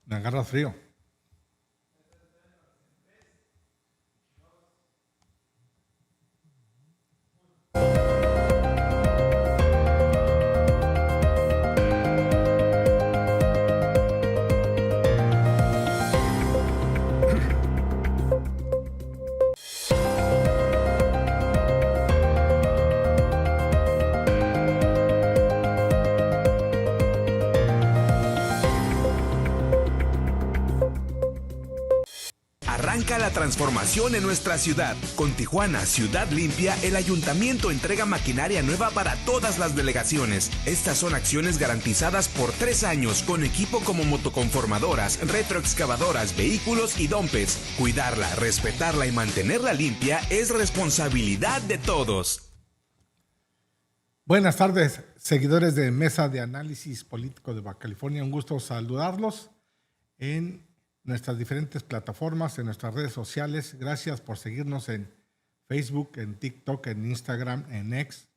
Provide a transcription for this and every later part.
Me agarra frío. Arranca la transformación en nuestra ciudad. Con Tijuana Ciudad Limpia, el ayuntamiento entrega maquinaria nueva para todas las delegaciones. Estas son acciones garantizadas por 3 años, con equipo como motoconformadoras, retroexcavadoras, vehículos y dompers. Cuidarla, respetarla y mantenerla limpia es responsabilidad de todos. Buenas tardes, seguidores de Mesa de Análisis Político de Baja California. Un gusto saludarlos en nuestras diferentes plataformas, en nuestras redes sociales. Gracias por seguirnos en Facebook, en TikTok, en Instagram, en X,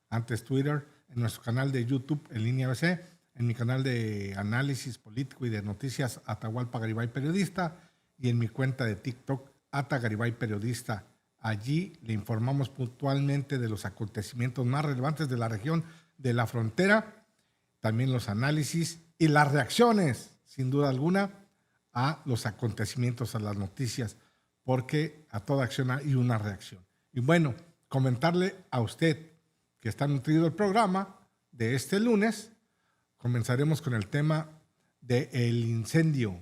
antes Twitter, en nuestro canal de YouTube en línea ABC, en mi canal de análisis político y de noticias Atahualpa Garibay Periodista y en mi cuenta de TikTok Ata Garibay Periodista. Allí le informamos puntualmente de los acontecimientos más relevantes de la región de la frontera, también los análisis y las reacciones, sin duda alguna, a los acontecimientos, a las noticias, porque a toda acción hay una reacción. Y bueno, comentarle a usted que está nutrido el programa de este lunes, comenzaremos con el tema del incendio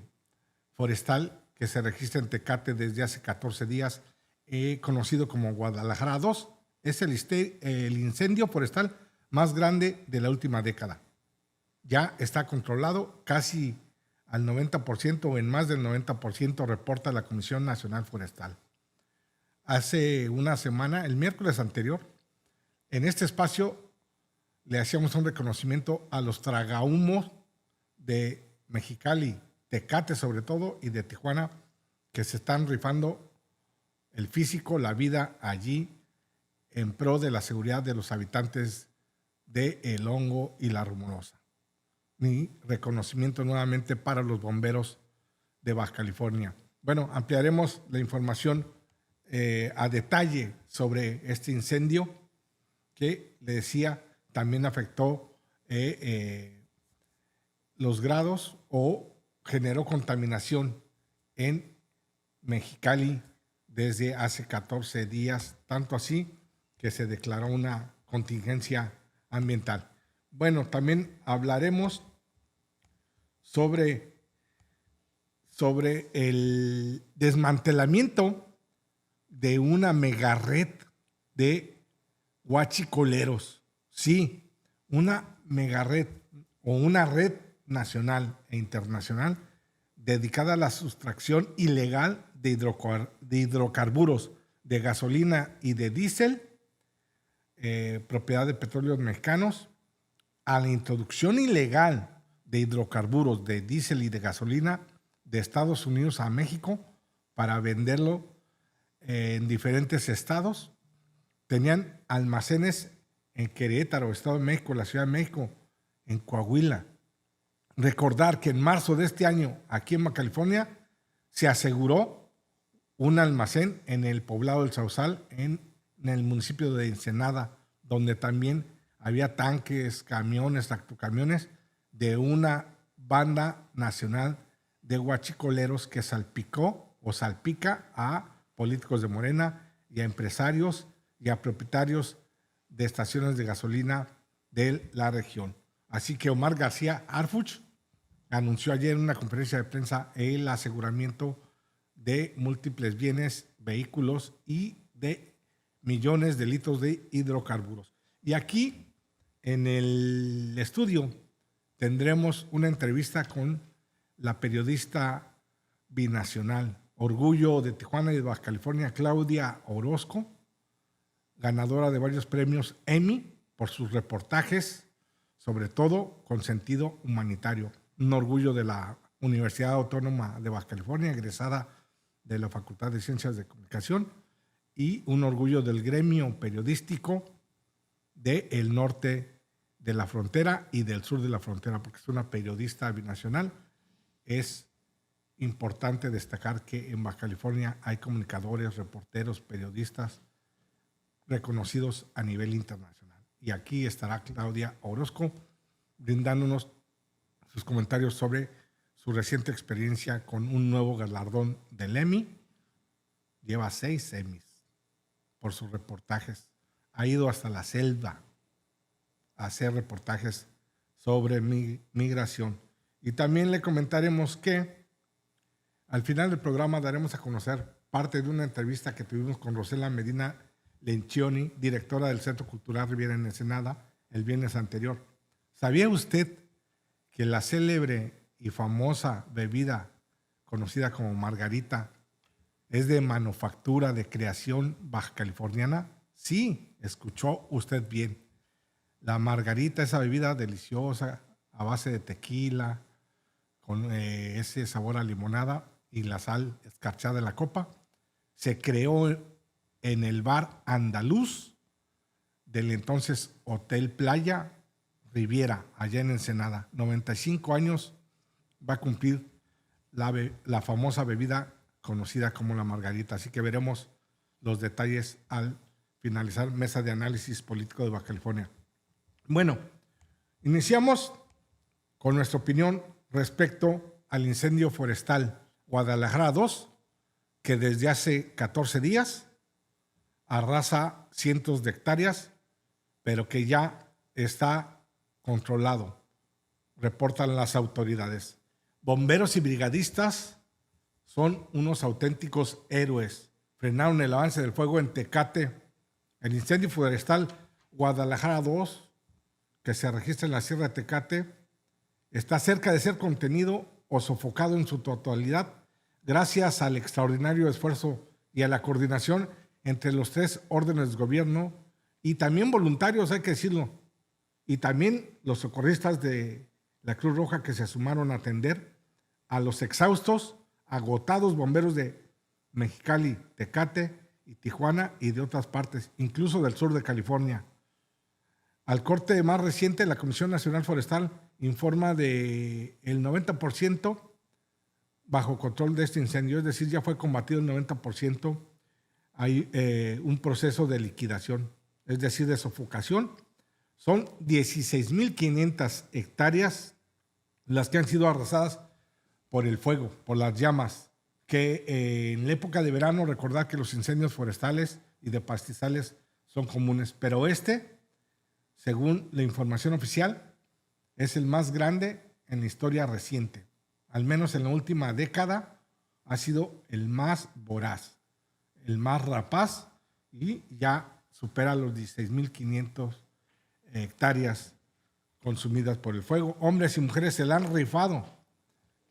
forestal que se registra en Tecate desde hace 14 días, conocido como Guadalajara 2. Es el incendio forestal más grande de la última década. Ya está controlado casi al 90% o en más del 90%, reporta la Comisión Nacional Forestal. Hace una semana, el miércoles anterior, en este espacio le hacíamos un reconocimiento a los tragahumos de Mexicali, Tecate sobre todo, y de Tijuana, que se están rifando el físico, la vida allí, en pro de la seguridad de los habitantes de El Hongo y La Rumorosa. Mi reconocimiento nuevamente para los bomberos de Baja California. Bueno, ampliaremos la información a detalle sobre este incendio que, le decía, también afectó los grados o generó contaminación en Mexicali desde hace 14 días, tanto así que se declaró una contingencia ambiental. Bueno, también hablaremos sobre el desmantelamiento de una mega red de huachicoleros. Sí, una mega red o una red nacional e internacional dedicada a la sustracción ilegal de hidrocarburos, de gasolina y de diésel, propiedad de Petróleos Mexicanos, a la introducción ilegal de hidrocarburos, de diésel y de gasolina de Estados Unidos a México para venderlo en diferentes estados. Tenían almacenes en Querétaro, Estado de México, la Ciudad de México, en Coahuila. Recordar que en marzo de este año, aquí en Baja California, se aseguró un almacén en el poblado del Sausal, en el municipio de Ensenada, donde también había tanques, camiones, tractocamiones de una banda nacional de huachicoleros que salpicó o salpica a políticos de Morena y a empresarios y a propietarios de estaciones de gasolina de la región. Así que Omar García Harfuch anunció ayer en una conferencia de prensa el aseguramiento de múltiples bienes, vehículos y de millones de litros de hidrocarburos. Y aquí en el estudio tendremos una entrevista con la periodista binacional, orgullo de Tijuana y de Baja California, Claudia Orozco, ganadora de varios premios Emmy por sus reportajes, sobre todo con sentido humanitario. Un orgullo de la Universidad Autónoma de Baja California, egresada de la Facultad de Ciencias de Comunicación, y un orgullo del gremio periodístico del norte de la frontera y del sur de la frontera, porque es una periodista binacional, es importante destacar que en Baja California hay comunicadores, reporteros, periodistas reconocidos a nivel internacional. Y aquí estará Claudia Orozco brindándonos sus comentarios sobre su reciente experiencia con un nuevo galardón del Emmy. Lleva 6 Emmys por sus reportajes. Ha ido hasta la selva a hacer reportajes sobre migración. Y también le comentaremos que al final del programa daremos a conocer parte de una entrevista que tuvimos con Rosela Medina Lencioni, directora del Centro Cultural Riviera en Ensenada, el viernes anterior. ¿Sabía usted que la célebre y famosa bebida conocida como margarita es de manufactura de creación baja californiana? Sí, escuchó usted bien. La margarita, esa bebida deliciosa a base de tequila, con ese sabor a limonada y la sal escarchada en la copa, se creó en el bar andaluz del entonces Hotel Playa Riviera, allá en Ensenada. 95 años va a cumplir la famosa bebida conocida como la margarita. Así que veremos los detalles al finalizar Mesa de Análisis Político de Baja California. Bueno, iniciamos con nuestra opinión respecto al incendio forestal Guadalajara 2, que desde hace 14 días arrasa cientos de hectáreas, pero que ya está controlado, reportan las autoridades. Bomberos y brigadistas son unos auténticos héroes. Frenaron el avance del fuego en Tecate. El incendio forestal Guadalajara 2, que se registra en la Sierra de Tecate, está cerca de ser contenido o sofocado en su totalidad gracias al extraordinario esfuerzo y a la coordinación entre los 3 órdenes de gobierno y también voluntarios, hay que decirlo, y también los socorristas de la Cruz Roja que se sumaron a atender a los exhaustos, agotados bomberos de Mexicali, Tecate y Tijuana y de otras partes, incluso del sur de California. Al corte más reciente, la Comisión Nacional Forestal informa de el 90% bajo control de este incendio, es decir, ya fue combatido el 90%. Hay un proceso de liquidación, es decir, de sofocación. Son 16,500 hectáreas las que han sido arrasadas por el fuego, por las llamas, que en la época de verano, recordad que los incendios forestales y de pastizales son comunes, pero según la información oficial, es el más grande en la historia reciente. Al menos en la última década ha sido el más voraz, el más rapaz y ya supera los 16,500 hectáreas consumidas por el fuego. Hombres y mujeres se la han rifado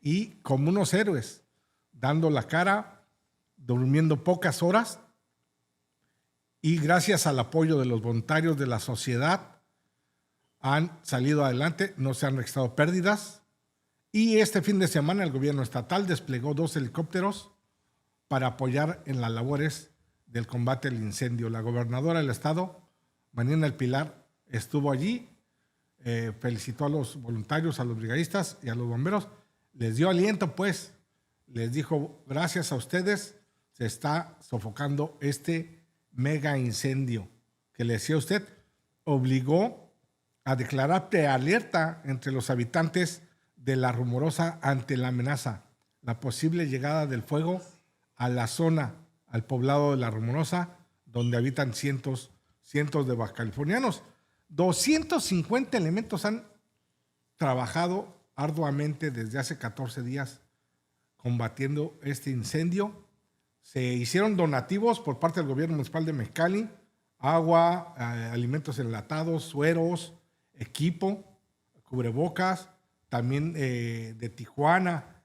y como unos héroes, dando la cara, durmiendo pocas horas y gracias al apoyo de los voluntarios de la sociedad han salido adelante, no se han registrado pérdidas y este fin de semana el gobierno estatal desplegó 2 helicópteros para apoyar en las labores del combate al incendio. La gobernadora del estado, Marina del Pilar, estuvo allí, felicitó a los voluntarios, a los brigadistas y a los bomberos, les dio aliento, pues, les dijo, gracias a ustedes se está sofocando este mega incendio que le decía usted, obligó a declarar prealerta entre los habitantes de La Rumorosa ante la amenaza, la posible llegada del fuego a la zona, al poblado de La Rumorosa, donde habitan cientos de bajacalifornianos. 250 elementos han trabajado arduamente desde hace 14 días combatiendo este incendio. Se hicieron donativos por parte del gobierno municipal de Mexicali, agua, alimentos enlatados, sueros, equipo, cubrebocas, también de Tijuana,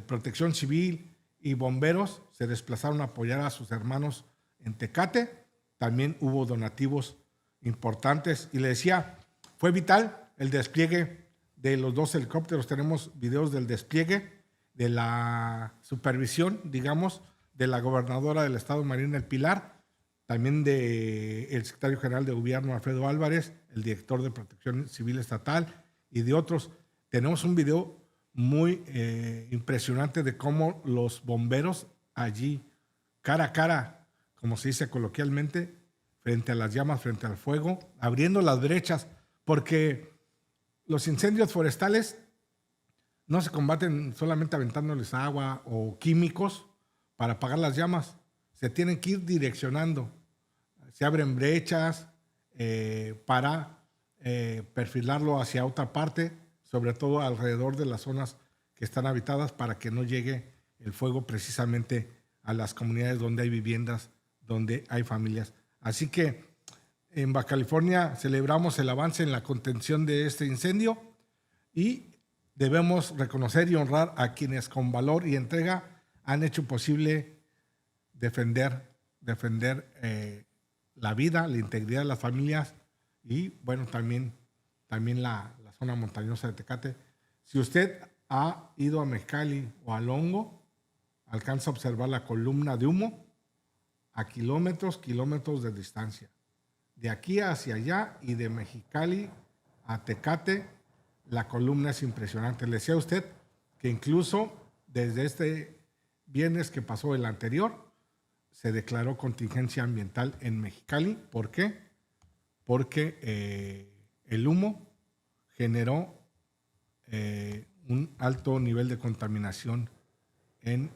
Protección Civil y bomberos se desplazaron a apoyar a sus hermanos en Tecate. También hubo donativos importantes y le decía, fue vital el despliegue de los 2 helicópteros. Tenemos videos del despliegue, de la supervisión, digamos, de la gobernadora del estado, Marina del Pilar, también del secretario general de gobierno, Alfredo Álvarez, el director de Protección Civil Estatal y de otros. Tenemos un video muy impresionante de cómo los bomberos allí, cara a cara, como se dice coloquialmente, frente a las llamas, frente al fuego, abriendo las brechas, porque los incendios forestales no se combaten solamente aventándoles agua o químicos para apagar las llamas, se tienen que ir direccionando. Se abren brechas para perfilarlo hacia otra parte, sobre todo alrededor de las zonas que están habitadas para que no llegue el fuego precisamente a las comunidades donde hay viviendas, donde hay familias. Así que en Baja California celebramos el avance en la contención de este incendio y debemos reconocer y honrar a quienes con valor y entrega han hecho posible defender la vida, la integridad de las familias y, bueno, también la zona montañosa de Tecate. Si usted ha ido a Mexicali o a Longo, alcanza a observar la columna de humo a kilómetros de distancia. De aquí hacia allá y de Mexicali a Tecate, la columna es impresionante. Le decía a usted que incluso desde este viernes que pasó el anterior, se declaró contingencia ambiental en Mexicali. ¿Por qué? Porque el humo generó un alto nivel de contaminación en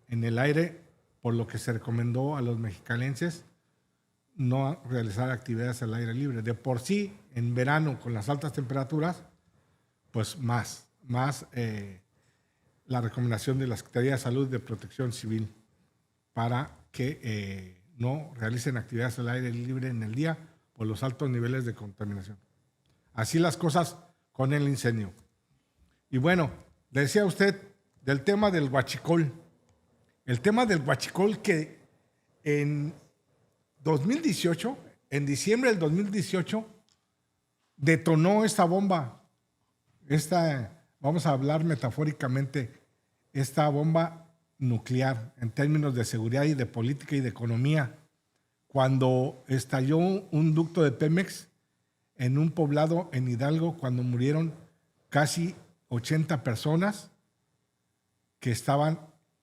el aire, por lo que se recomendó a los mexicalenses no realizar actividades al aire libre. De por sí, en verano, con las altas temperaturas, pues más la recomendación de la Secretaría de Salud de Protección Civil para que no realicen actividades al aire libre en el día por los altos niveles de contaminación. Así las cosas con el incendio. Y bueno, decía usted del tema del huachicol. El tema del huachicol que en 2018, en diciembre del 2018, detonó esta bomba. Vamos a hablar metafóricamente, esta bomba nuclear en términos de seguridad y de política y de economía, cuando estalló un ducto de Pemex en un poblado en Hidalgo, cuando murieron casi 80 personas que estaban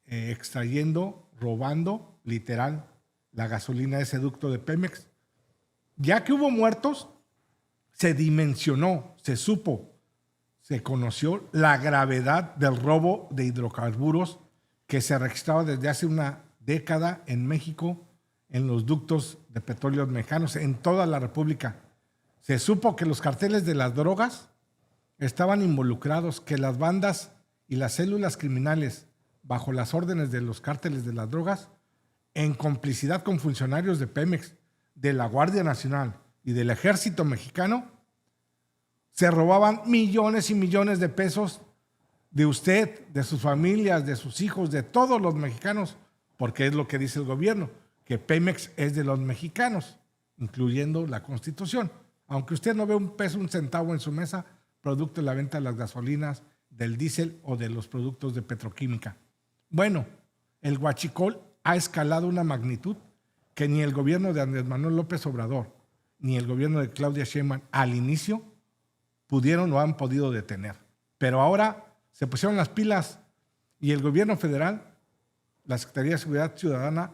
extrayendo, robando, literal, la gasolina de ese ducto de Pemex. Ya que hubo muertos, se dimensionó, se supo, se conoció la gravedad del robo de hidrocarburos que se registraba desde hace una década en México en los ductos de petróleos mexicanos en toda la República. Se supo que los carteles de las drogas estaban involucrados, que las bandas y las células criminales, bajo las órdenes de los cárteles de las drogas, en complicidad con funcionarios de Pemex, de la Guardia Nacional y del Ejército Mexicano, se robaban millones y millones de pesos de usted, de sus familias, de sus hijos, de todos los mexicanos, porque es lo que dice el gobierno, que Pemex es de los mexicanos, incluyendo la Constitución. Aunque usted no ve un peso, un centavo en su mesa, producto de la venta de las gasolinas, del diésel o de los productos de petroquímica. Bueno, el huachicol ha escalado una magnitud que ni el gobierno de Andrés Manuel López Obrador ni el gobierno de Claudia Sheinbaum al inicio pudieron o han podido detener. Pero ahora se pusieron las pilas y el gobierno federal, la Secretaría de Seguridad Ciudadana,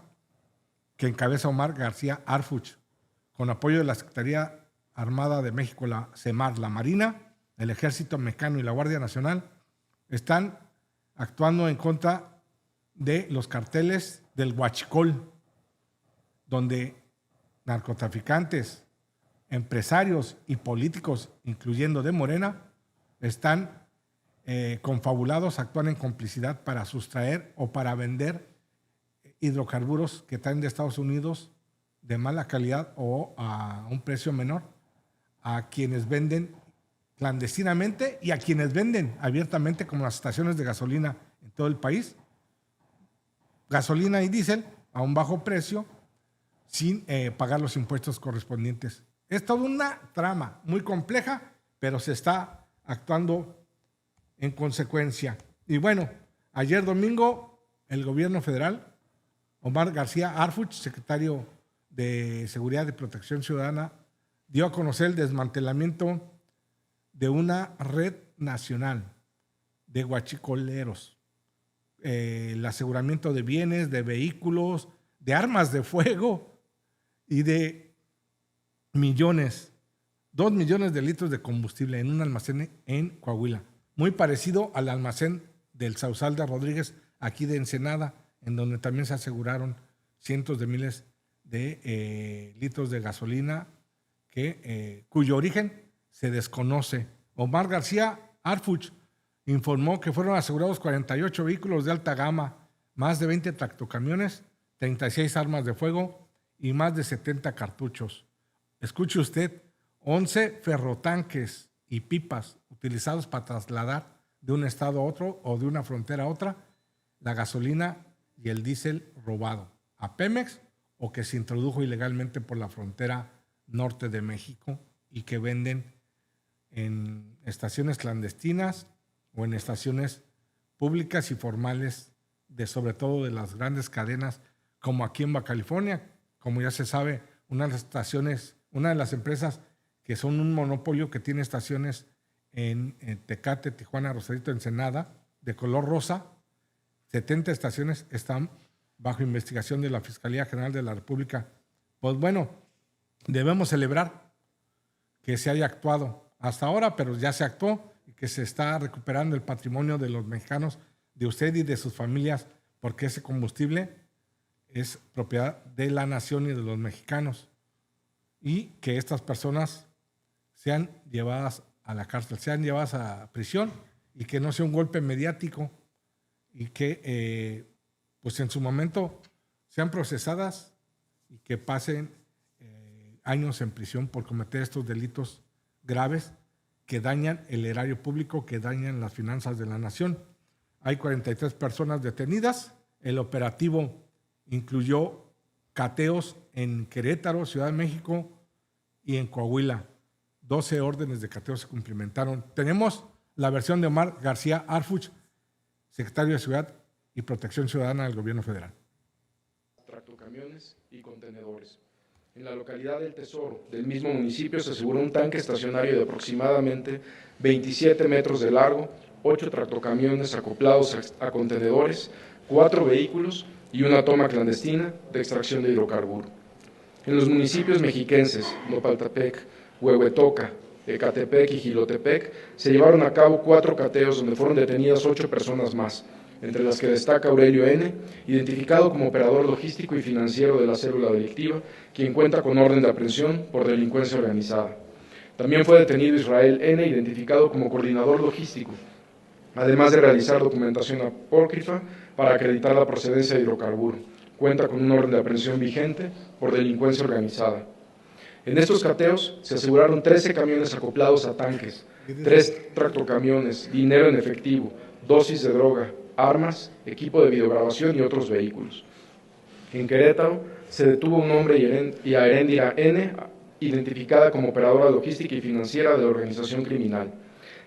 que encabeza Omar García Harfuch, con apoyo de la Secretaría Armada de México, la CEMAR, la Marina, el Ejército Mexicano y la Guardia Nacional, están actuando en contra de los carteles del huachicol, donde narcotraficantes, empresarios y políticos, incluyendo de Morena, están confabulados, actúan en complicidad para sustraer o para vender hidrocarburos que traen de Estados Unidos de mala calidad o a un precio menor a quienes venden clandestinamente y a quienes venden abiertamente, como las estaciones de gasolina en todo el país, gasolina y diésel a un bajo precio sin pagar los impuestos correspondientes. Es toda una trama muy compleja, pero se está actuando en consecuencia. Y bueno, ayer domingo el gobierno federal, Omar García Harfuch, secretario de Seguridad y Protección Ciudadana, dio a conocer el desmantelamiento de una red nacional de huachicoleros. El aseguramiento de bienes, de vehículos, de armas de fuego y de 2 millones de litros de combustible en un almacén en Coahuila, muy parecido al almacén del Sausal de Rodríguez, aquí de Ensenada, en donde también se aseguraron cientos de miles de litros de gasolina cuyo origen se desconoce. Omar García Arfuch informó que fueron asegurados 48 vehículos de alta gama, más de 20 tractocamiones, 36 armas de fuego y más de 70 cartuchos. Escuche usted, 11 ferrotanques y pipas utilizados para trasladar de un estado a otro o de una frontera a otra la gasolina y el diésel robado a Pemex o que se introdujo ilegalmente por la frontera norte de México y que venden en estaciones clandestinas o en estaciones públicas y formales sobre todo de las grandes cadenas como aquí en Baja California. Como ya se sabe, una de las empresas que son un monopolio que tiene estaciones en Tecate, Tijuana, Rosarito, Ensenada, de color rosa. 70 estaciones están bajo investigación de la Fiscalía General de la República. Pues bueno, debemos celebrar que se haya actuado hasta ahora, pero ya se actuó y que se está recuperando el patrimonio de los mexicanos, de usted y de sus familias, porque ese combustible es propiedad de la nación y de los mexicanos. Y que estas personas sean llevadas a la cárcel, sean llevadas a prisión y que no sea un golpe mediático y que pues en su momento sean procesadas y que pasen años en prisión por cometer estos delitos graves que dañan el erario público, que dañan las finanzas de la nación. Hay 43 personas detenidas. El operativo incluyó cateos en Querétaro, Ciudad de México y en Coahuila. 12 órdenes de cateo se cumplimentaron. Tenemos la versión de Omar García Arfuch, secretario de Seguridad y Protección Ciudadana del Gobierno Federal. Tractocamiones y contenedores. En la localidad del Tesoro del mismo municipio se aseguró un tanque estacionario de aproximadamente 27 metros de largo, 8 tractocamiones acoplados a contenedores, 4 vehículos y una toma clandestina de extracción de hidrocarburo. En los municipios mexiquenses, Nopaltepec, Huehuetoca, Ecatepec y Jilotepec, se llevaron a cabo 4 cateos donde fueron detenidas 8 personas más, entre las que destaca Aurelio N., identificado como operador logístico y financiero de la célula delictiva, quien cuenta con orden de aprehensión por delincuencia organizada. También fue detenido Israel N., identificado como coordinador logístico, además de realizar documentación apócrifa para acreditar la procedencia de hidrocarburo. Cuenta con un orden de aprehensión vigente por delincuencia organizada. En estos cateos se aseguraron 13 camiones acoplados a tanques, 3 tractocamiones, dinero en efectivo, dosis de droga, armas, equipo de videograbación y otros vehículos. En Querétaro se detuvo un hombre y a Heréndira N., identificada como operadora logística y financiera de la organización criminal,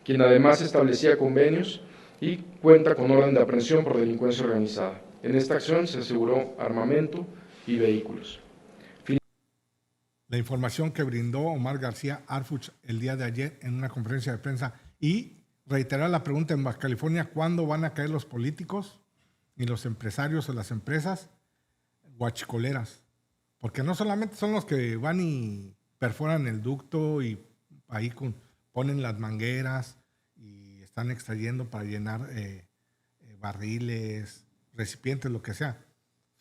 quien además establecía convenios y cuenta con orden de aprehensión por delincuencia organizada. En esta acción se aseguró armamento y vehículos. La información que brindó Omar García Arfuch el día de ayer en una conferencia de prensa y reiterar la pregunta en Baja California: ¿cuándo van a caer los políticos y los empresarios o las empresas huachicoleras? Porque no solamente son los que van y perforan el ducto y ahí ponen las mangueras y están extrayendo para llenar barriles, recipientes, lo que sea.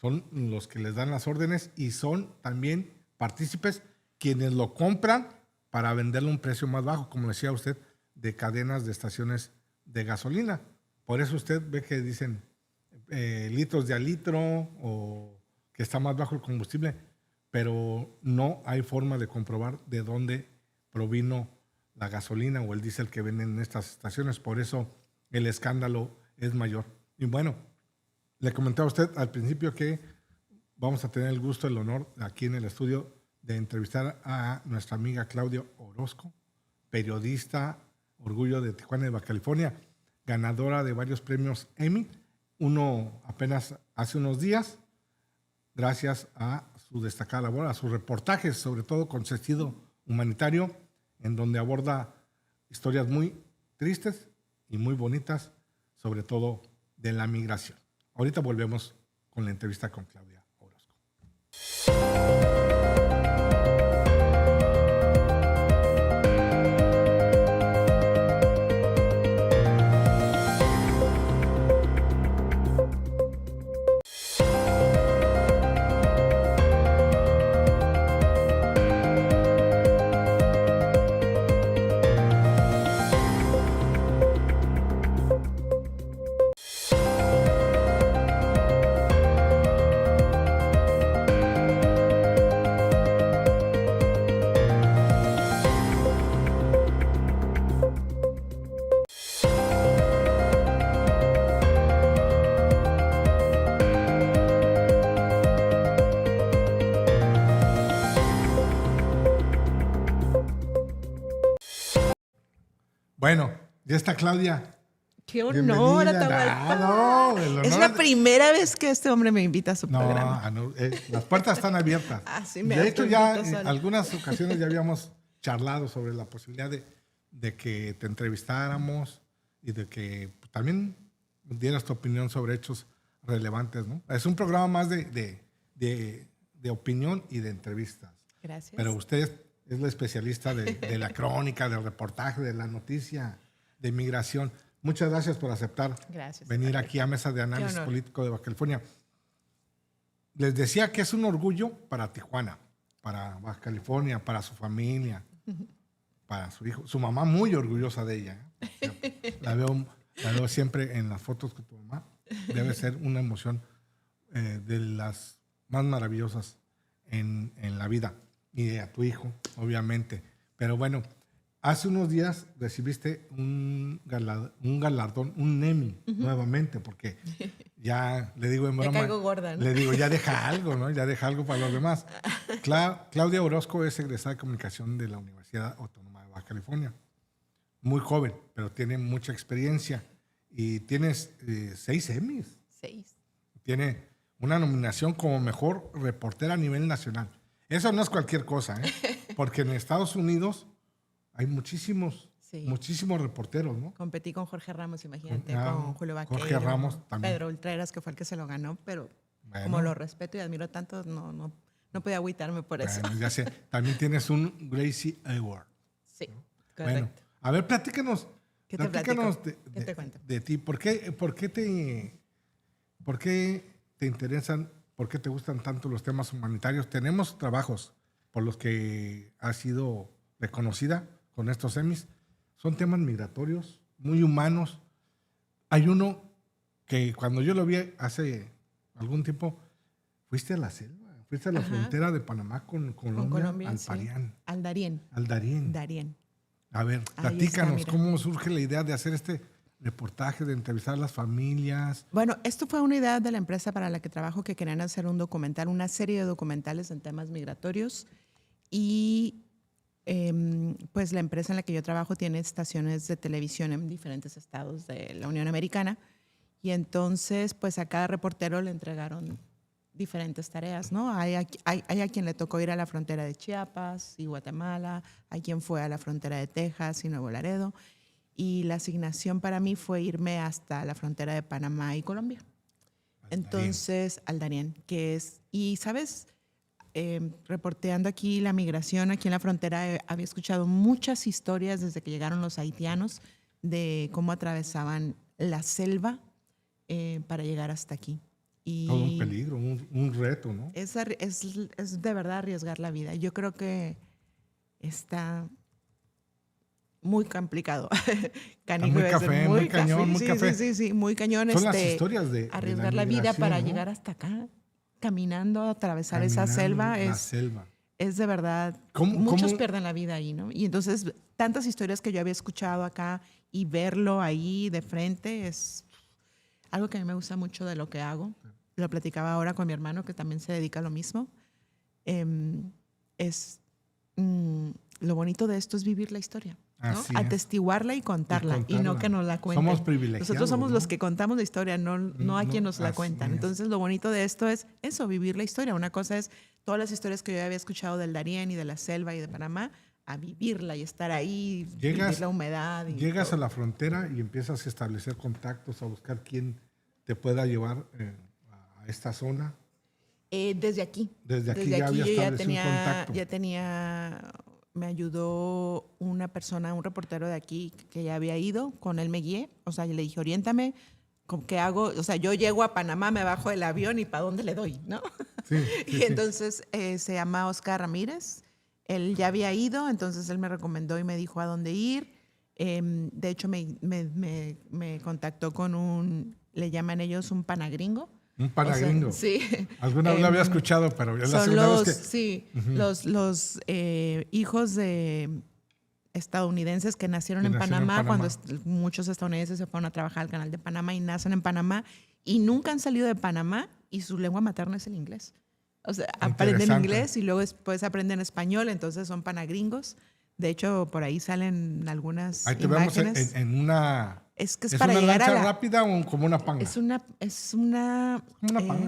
Son los que les dan las órdenes y son también partícipes quienes lo compran para venderlo a un precio más bajo, como decía usted, de cadenas de estaciones de gasolina. Por eso usted ve que dicen litros de a litro o que está más bajo el combustible, pero no hay forma de comprobar de dónde provino la gasolina o el diésel que venden en estas estaciones. Por eso el escándalo es mayor. Y bueno, le comentaba a usted al principio que vamos a tener el gusto, el honor aquí en el estudio de entrevistar a nuestra amiga Claudia Orozco, periodista, orgullo de Tijuana y Baja California, ganadora de varios premios Emmy, uno apenas hace unos días, gracias a su destacada labor, a sus reportajes, sobre todo con sentido humanitario, en donde aborda historias muy tristes y muy bonitas sobre todo de la migración. Ahorita volvemos con la entrevista con Claudia Orozco. Bueno, ya está Claudia. ¡Qué honor, Bienvenida. Atahualpa! No, el honor Es la de- primera vez que este hombre me invita a su programa. No, las puertas están abiertas. Así me de hecho, ya autoinvito en sola. algunas ocasiones ya habíamos charlado sobre la posibilidad de que te entrevistáramos y de que también dieras tu opinión sobre hechos relevantes, ¿no? Es un programa más de opinión y de entrevistas. Gracias. Pero usted es la especialista de la crónica, del reportaje, de la noticia, de migración. Muchas gracias por aceptar Gracias, venir Atahualpa. aquí a Mesa de Análisis honor. Político de Baja California. Les decía que es un orgullo para Tijuana, para Baja California, para su familia, para su hijo. Su mamá muy orgullosa de ella. La veo siempre en las fotos con tu mamá. Debe ser una emoción de las más maravillosas en la vida. Y a tu hijo, obviamente. Pero bueno, hace unos días recibiste un galardón, un Emmy, nuevamente, porque ya le digo en Ya broma. caigo gorda, ¿no? Le digo, ya deja algo, ¿no? Ya deja algo para los demás. Claudia Orozco es egresada de comunicación de la Universidad Autónoma de Baja California. Muy joven, pero tiene mucha experiencia. Y tienes 6 Emmys. 6. Tiene una nominación como mejor reportera a nivel nacional. Eso no es cualquier cosa, ¿eh? Porque en Estados Unidos hay muchísimos reporteros, ¿no? Competí con Jorge Ramos, imagínate, Ah, con Julio Vaqueiro. Jorge Ramos también. Pedro Ultreras, que fue el que se lo ganó, pero Bueno. como lo respeto y admiro tanto, no podía agüitarme por eso. Bueno, ya sé. También tienes un Gracie Award. Sí, Bueno, correcto. a ver, platícanos. ¿Qué te Platícanos platico? ¿Qué te cuento? de ti. ¿Por qué te interesan, por qué te gustan tanto los temas humanitarios? Tenemos trabajos por los que has sido reconocida con estos Emmys. Son temas migratorios, muy humanos. Hay uno que cuando yo lo vi hace algún tiempo, fuiste a la selva, fuiste a la Ajá. frontera de Panamá con Colombia, al sí. Parián, Al Darién. al Darién. Darién. A ver, Ahí platícanos, está, mira. ¿cómo surge la idea de hacer este reportaje, de entrevistar a las familias? Bueno, esto fue una idea de la empresa para la que trabajo, que querían hacer un documental, una serie de documentales en temas migratorios. Y pues la empresa en la que yo trabajo tiene estaciones de televisión en diferentes estados de la Unión Americana. Y entonces, pues a cada reportero le entregaron diferentes tareas, ¿no? Hay a quien le tocó ir a la frontera de Chiapas y Guatemala, hay quien fue a la frontera de Texas y Nuevo Laredo. Y la asignación para mí fue irme hasta la frontera de Panamá y Colombia. Entonces, al Darién, que es, y sabes, reporteando aquí la migración, aquí en la frontera, había escuchado muchas historias desde que llegaron los haitianos de cómo atravesaban la selva para llegar hasta aquí. Y Todo un peligro, un reto, ¿no? es de verdad arriesgar la vida. Yo creo que está muy complicado. Canijo, muy iba a decir, café, muy cañón, muy sí, café. Sí, muy cañón. Son las historias de arriesgar la la vida migración, para ¿no? llegar hasta acá, caminando, atravesar esa selva. La selva. Es de verdad, muchos pierden la vida ahí, ¿no? Y entonces, tantas historias que yo había escuchado acá y verlo ahí de frente es algo que a mí me gusta mucho de lo que hago. Lo platicaba ahora con mi hermano, que también se dedica a lo mismo. Lo bonito de esto es vivir la historia, ¿no? Así es. Atestiguarla y contarla, y no que nos la cuenten. Somos privilegiados. Nosotros somos ¿no? los que contamos la historia, no a quien nos la así cuentan. es. Entonces, lo bonito de esto es eso, vivir la historia. Una cosa es todas las historias que yo había escuchado del Darién y de la selva y de Panamá, a vivirla y estar ahí, Llegas- vivir la humedad. Y Llegas todo. a la frontera y empiezas a establecer contactos, a buscar quién te pueda llevar a esta zona. Desde aquí. Desde aquí ya había yo establecido un contacto. Me ayudó una persona, un reportero de aquí que ya había ido, con él me guié, o sea, yo le dije, oriéntame, ¿con qué hago? O sea, yo llego a Panamá, me bajo del avión y ¿para dónde le doy? ¿No? Sí, Y sí. entonces se llama Oscar Ramírez, él ya había ido, entonces él me recomendó y me dijo a dónde ir. De hecho, me contactó con le llaman ellos un panagringo. Un panagringo. O sea, sí. Alguna vez lo había escuchado, pero es la Son segunda los, vez que... sí, los hijos de estadounidenses que nacieron en Panamá, cuando muchos estadounidenses se fueron a trabajar al canal de Panamá y nacen en Panamá y nunca han salido de Panamá y su lengua materna es el inglés. O sea, aprenden Interesante. inglés y luego después aprenden español, entonces son panagringos. De hecho, por ahí salen algunas Ahí te vemos imágenes. en una... Es que es ¿Es para una llegar a lancha la... rápida o como una panga? Es una panga,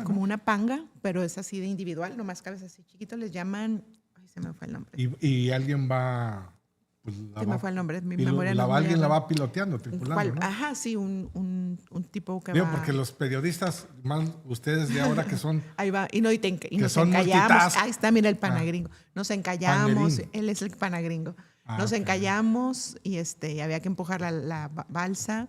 como ¿no? una panga, pero es así de individual, nomás cabes así chiquito, les llaman, ay, se me fue el nombre. Y alguien va... Pues, Se me fue el nombre, mi memoria no es muy alguien la buena. va piloteando, tripulando, ¿Cuál? ¿no? Ajá, sí, un tipo que Digo, va. porque los periodistas, más ustedes de ahora que son... Ahí va, y nos son encallamos. multitask. Ahí está, mira el panagringo. Nos encallamos, Panerín. él es el panagringo. Ah, Nos ok. encallamos y había que empujar la balsa.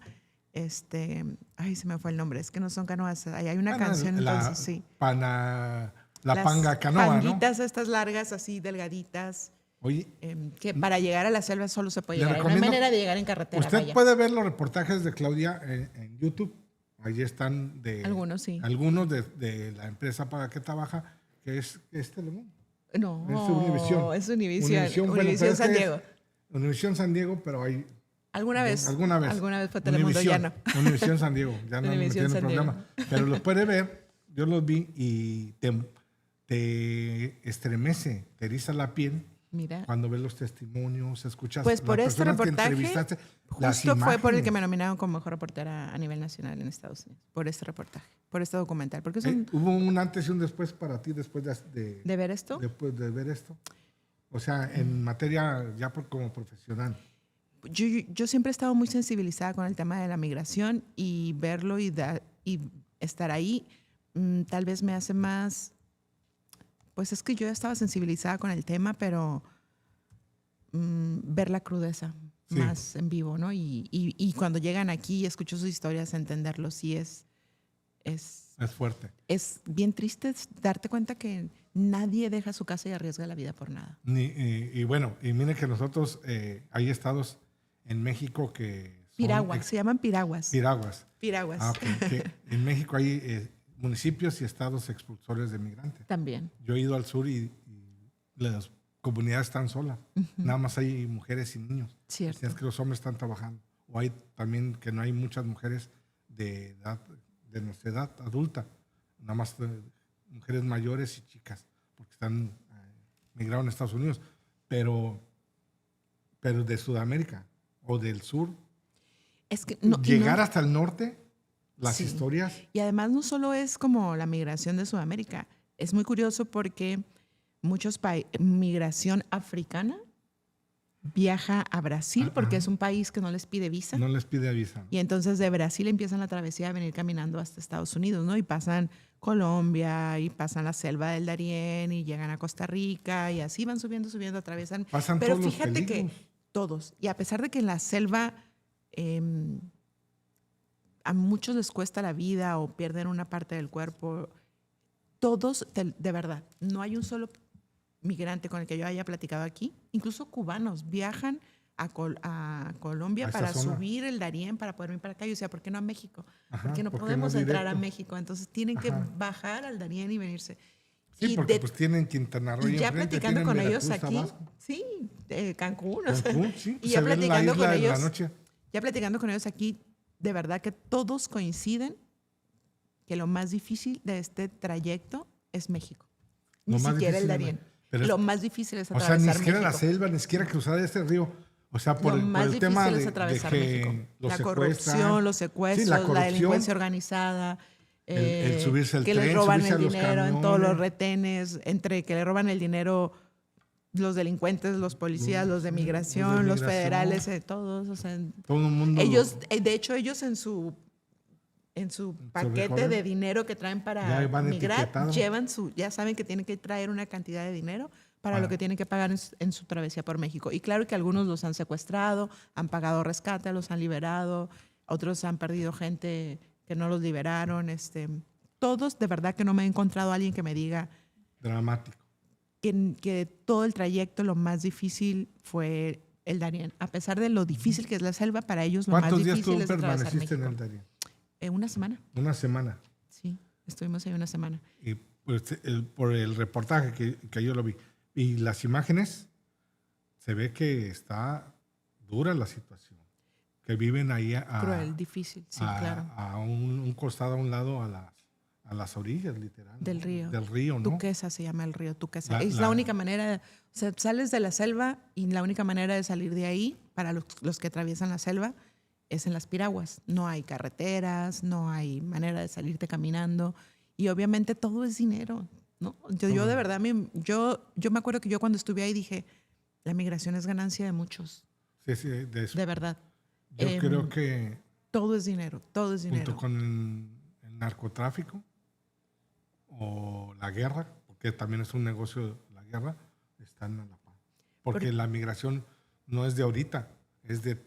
Ay, se me fue el nombre, es que no son canoas. Ahí hay una canción, entonces sí. La Las panga canoa, panguitas estas largas, así delgaditas, ¿no? Oye, que para llegar a la selva solo se puede Le llegar. Hay una recomiendo- manera de llegar en carretera, usted vaya. puede ver los reportajes de Claudia en YouTube. Ahí están Algunos, sí. Algunos de la empresa para que trabaja, que es Telemundo. No, Es Univisión. es Univisión. bueno, Univisión pero San es que Diego. es Univisión San Diego, pero hay... ¿Alguna vez? Alguna vez. Alguna vez fue Telemundo, ya no. Univisión San Diego, ya no me Univisión tiene San Diego. problema. Pero los puede ver, yo los vi y te estremece, te eriza la piel Mira, cuando ves los testimonios, escuchas pues por las este personas que reportaje, entrevistaste, las justo fue por el que me imágenes. nominaron como mejor reportera a nivel nacional en Estados Unidos. Por este reportaje, por este documental. Porque es un, ¿Hubo un antes y un después para ti después ¿de ver esto? después de ver esto? O sea, en materia ya como profesional. Yo siempre he estado muy sensibilizada con el tema de la migración y verlo y estar ahí tal vez me hace más... Pues es que yo ya estaba sensibilizada con el tema, pero ver la crudeza Sí. más en vivo, ¿no? Y cuando llegan aquí y escucho sus historias, entenderlo, sí es Es fuerte. bien triste darte cuenta que nadie deja su casa y arriesga la vida por nada. Y bueno, y miren que nosotros hay estados en México que son Piraguas, se llaman piraguas. Piraguas. Piraguas. Ah, ok, que en México hay municipios y estados expulsores de migrantes. También. Yo he ido al sur y las comunidades están solas. Nada más hay mujeres y niños. Cierto. Es que los hombres están trabajando. O hay también que no hay muchas mujeres de nuestra edad adulta. Nada más mujeres mayores y chicas, porque están migraron a Estados Unidos. Pero de Sudamérica o del sur, Es que no, llegar hasta el norte, las Sí. historias. Y además no solo es como la migración de Sudamérica, es muy curioso porque migración africana viaja a Brasil porque es un país que no les pide visa. No les pide aviso. Y entonces de Brasil empiezan la travesía de venir caminando hasta Estados Unidos, ¿no? Y pasan Colombia y pasan la selva del Darién y llegan a Costa Rica y así van subiendo, atraviesan. Pasan Pero todos los fíjate que peligros. todos, y a pesar de que en la selva a muchos les cuesta la vida o pierden una parte del cuerpo, todos, de verdad, no hay un solo migrante con el que yo haya platicado aquí, incluso cubanos viajan a Colombia A esa para zona. subir el Darién para poder venir para acá. Yo decía, ¿por qué no a México? Ajá, Porque no ¿por qué podemos no entrar a directo? México. Entonces tienen que Ajá. bajar al Darién y venirse. Sí, Y porque de- pues tienen Quintana Roo y ahí ya enfrente, platicando tienen con ellos Veracruz, aquí, Tabasco, sí, Cancún, o sea, Cancún, sí, y se ya ve la platicando isla con de la ellos, noche. ya platicando con ellos aquí, de verdad que todos coinciden que lo más difícil de este trayecto es México. Lo Ni más siquiera el difícil, Darién. pero es- Lo más difícil es O sea, atravesar ni siquiera la México. selva, ni siquiera cruzar este río. O sea, por Lo el, por más el difícil tema es de atravesar que México. los La secuestran. corrupción, los secuestros, Sí, la la corrupción, delincuencia organizada, el subirse al que tren, les roban subirse el a los dinero en todos los camiones. retenes, entre que le roban el dinero los delincuentes, los policías, los de migración, los federales, todos, o sea, Todo el mundo. ellos, de hecho, ellos en su paquete recorren. de dinero que traen para Ya van migrar, etiquetados. ya saben que tienen que traer una cantidad de dinero para lo Para- que tienen que pagar en su travesía por México. Y claro que algunos los han secuestrado, han pagado rescate, los han liberado, otros han perdido gente que no los liberaron. Todos, de verdad que no me he encontrado a alguien que me diga Dramático. que todo el trayecto lo más difícil fue el Darién. A pesar de lo difícil que es la selva, para ellos lo más ¿Cuántos días difícil tú es atravesar permaneciste en México. el Darién? Una semana, Una semana. sí. Estuvimos ahí una semana. Y pues, por el reportaje que yo lo vi. Y las imágenes, se ve que está dura la situación. Que viven ahí Cruel, difícil, sí, claro. a un costado, a un lado, a las orillas, literal. Del ¿no? río. Del río, ¿no? Tuquesa se llama el río Tuquesa. Es La- la única manera, o sea, sales de la selva y la única manera de salir de ahí, para los que atraviesan la selva, es en las piraguas. No hay carreteras, no hay manera de salirte caminando y obviamente todo es dinero, ¿no? Yo de verdad, yo me acuerdo que yo cuando estuve ahí dije, la migración es ganancia de muchos, Sí, sí, de eso. de verdad. Yo creo que Todo es dinero, todo es dinero. junto con el narcotráfico o la guerra, porque también es un negocio la guerra, están a la par. Porque la migración no es de ahorita, es de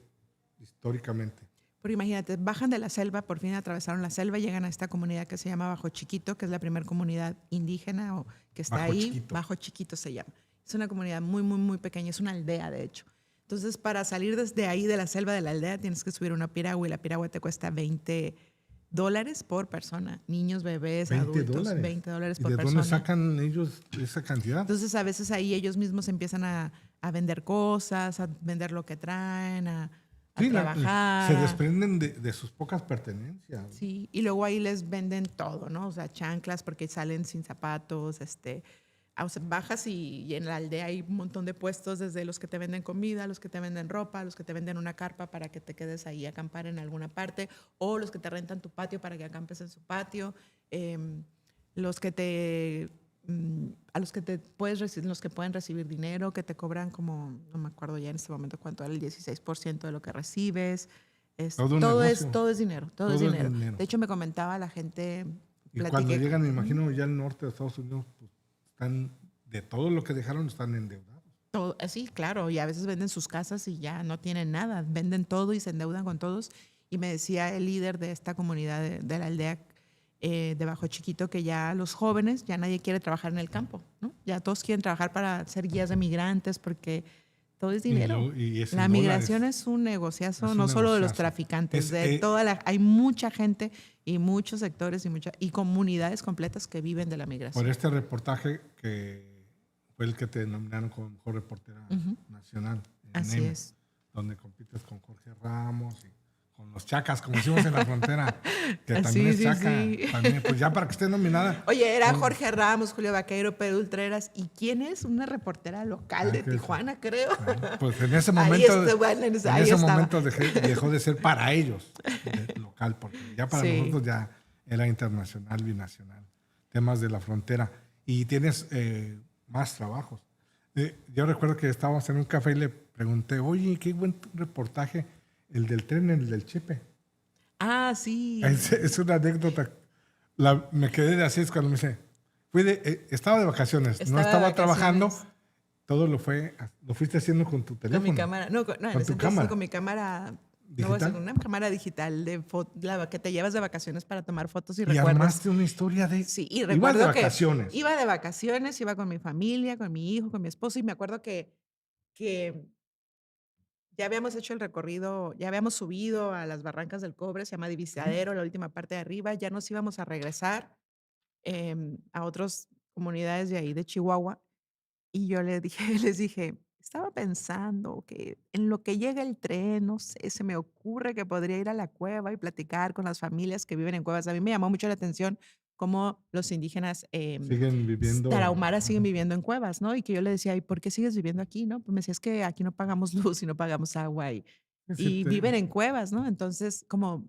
históricamente. Pero imagínate, bajan de la selva, por fin atravesaron la selva, llegan a esta comunidad que se llama Bajo Chiquito, que es la primera comunidad indígena o que está Bajo ahí. Chiquito. Bajo Chiquito se llama. Es una comunidad muy, muy, muy pequeña, es una aldea, de hecho. Entonces, para salir desde ahí de la selva de la aldea, tienes que subir una piragua y la piragua te cuesta $20 por persona. Niños, bebés, adultos, $20. $20 ¿Y por de persona. dónde sacan ellos esa cantidad? Entonces, a veces ahí ellos mismos empiezan a vender cosas, a vender lo que traen, a Sí, trabajar. se desprenden de sus pocas pertenencias. Sí, y luego ahí les venden todo, ¿no? O sea, chanclas porque salen sin zapatos, o sea, bajas y en la aldea hay un montón de puestos, desde los que te venden comida, los que te venden ropa, los que te venden una carpa para que te quedes ahí a acampar en alguna parte, o los que te rentan tu patio para que acampes en su patio, los que te a los que te puedes los que pueden recibir dinero, que te cobran como, no me acuerdo ya en este momento cuánto era, el 16% de lo que recibes. Todo un Todo negocio. todo es dinero, todo es Todo es dinero. dinero. De hecho, me comentaba la gente, Y cuando llegan, me imagino, ya al norte de Estados Unidos, pues, están, de todo lo que dejaron, están endeudados. todo, sí, claro, y a veces venden sus casas y ya no tienen nada, venden todo y se endeudan con todos. Y me decía el líder de esta comunidad de la aldea de Bajo Chiquito que ya los jóvenes, ya nadie quiere trabajar en el campo, ¿no? Ya todos quieren trabajar para ser guías de migrantes porque todo es dinero. Y es en La migración dólares. es un negociazo, Es un no solo de los negociazo. traficantes, hay mucha gente y muchos sectores y comunidades completas que viven de la migración. Por este reportaje que fue el que te nominaron como mejor reportera nacional. en Así NEM, es. Donde compites con Jorge Ramos y con los chacas, como decimos en la frontera, que Sí, también es sí, chaca. sí. También, pues ya para que esté nominada. Oye, era Jorge Ramos, Julio Vaqueiro, Pedro Ultreras. ¿Y quién es? Una reportera local de que Tijuana, creo. Pues en ese Ahí momento, estuvo, en ahí ese estaba. momento dejó de ser para ellos local, porque ya para Sí. nosotros ya era internacional, binacional. Temas de la frontera. Y tienes más trabajos. Yo recuerdo que estábamos en un café y le pregunté, oye, qué buen reportaje, el del tren, el del Chepe. Ah, sí. Es una anécdota. Me quedé de así es cuando me dice, estaba de vacaciones, no Estaba de estaba vacaciones. trabajando, todo lo fuiste haciendo con tu teléfono. Con mi cámara. No, en ¿Con ese tu entonces cámara? con mi cámara. No, ¿Digital? con una cámara digital la que te llevas de vacaciones para tomar fotos y Y recuerdos. armaste una historia de... Sí, y Ibas de recuerdo que vacaciones. iba de vacaciones, iba con mi familia, con mi hijo, con mi esposo, y me acuerdo que ya habíamos hecho el recorrido, ya habíamos subido a las Barrancas del Cobre, se llama Divisadero, la última parte de arriba, ya nos íbamos a regresar a otras comunidades de ahí de Chihuahua, y yo les dije, estaba pensando que en lo que llega el tren, no sé, se me ocurre que podría ir a la cueva y platicar con las familias que viven en cuevas. A mí me llamó mucho la atención cómo los indígenas Siguen viviendo... tarahumaras siguen viviendo en cuevas, ¿no? Y que yo le decía, ¿y por qué sigues viviendo aquí, no? Pues me decía, es que aquí no pagamos luz y no pagamos agua y Sí, viven en cuevas, ¿no? Entonces, como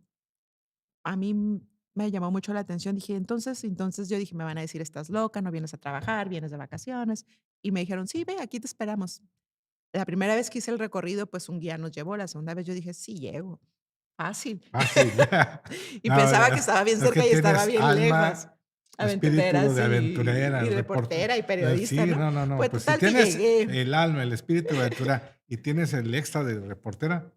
a mí me llamó mucho la atención. Dije, entonces yo dije, me van a decir, estás loca, no vienes a trabajar, vienes de vacaciones. Y me dijeron, sí, ve, aquí te esperamos. La primera vez que hice el recorrido, pues un guía nos llevó. La segunda vez yo dije, sí, llego, fácil. Fácil. Y No, pensaba que estaba bien es que cerca y estaba tienes bien lejos. alma, Aventurera, espíritu de sí, aventurera, y el reporte. reportera y periodista, Sí, ¿no? no. Pues Pues si total que tienes llegué. el alma, el espíritu de aventura y tienes el extra de reportera,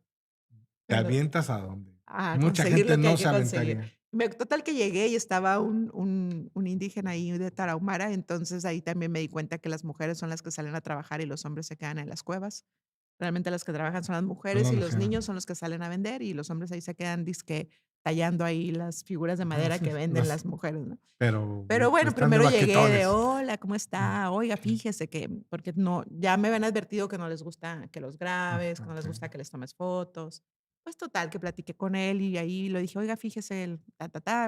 te Bueno, avientas a donde a mucha conseguir gente lo que no hay se que conseguir. aventaría. Total que llegué y estaba un indígena ahí de Tarahumara, entonces ahí también me di cuenta que las mujeres son las que salen a trabajar y los hombres se quedan en las cuevas. Realmente las que trabajan son las No, mujeres no, y no los sé. niños son los que salen a vender y los hombres ahí se quedan dizque tallando ahí las figuras de Ajá, madera sí, que venden las mujeres, ¿no? pero Pero bueno, están de primero llegué de: baquetones. "Hola, ¿cómo está? Oiga, fíjese que", porque no, ya me habían advertido que no les gusta que los grabes, que no les Okey. gusta que les tomes fotos. Pues total, que platiqué con él y ahí le dije: "Oiga, fíjese el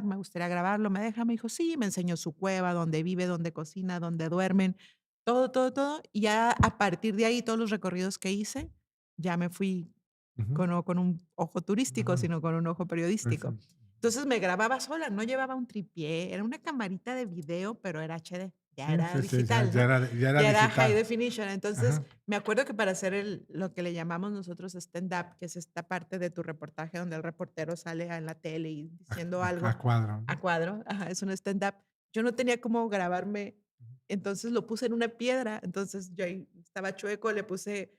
me gustaría grabarlo, ¿me deja?". Me dijo: "Sí", me enseñó su cueva, donde vive, donde cocina, donde duermen, todo, todo, todo. Y ya a partir de ahí, todos los recorridos que hice, ya me fui Ujú, con un ojo turístico, ujú. sino con un ojo Pues sí. periodístico. Entonces me grababa sola, no llevaba un tripié, era una camarita de video, pero era HD, ya Sí, era sí, sí, ya digital, ya ¿no? era ya era Ya era high digital. definition. Entonces, Ajá. me acuerdo que para hacer lo que le llamamos nosotros stand-up, que es esta parte de tu reportaje donde el reportero sale en la tele y diciendo A algo cuadro, a ¿no? cuadro, ajá, es un stand-up. Yo no tenía cómo grabarme, entonces lo puse en una piedra, entonces yo ahí estaba chueco, le puse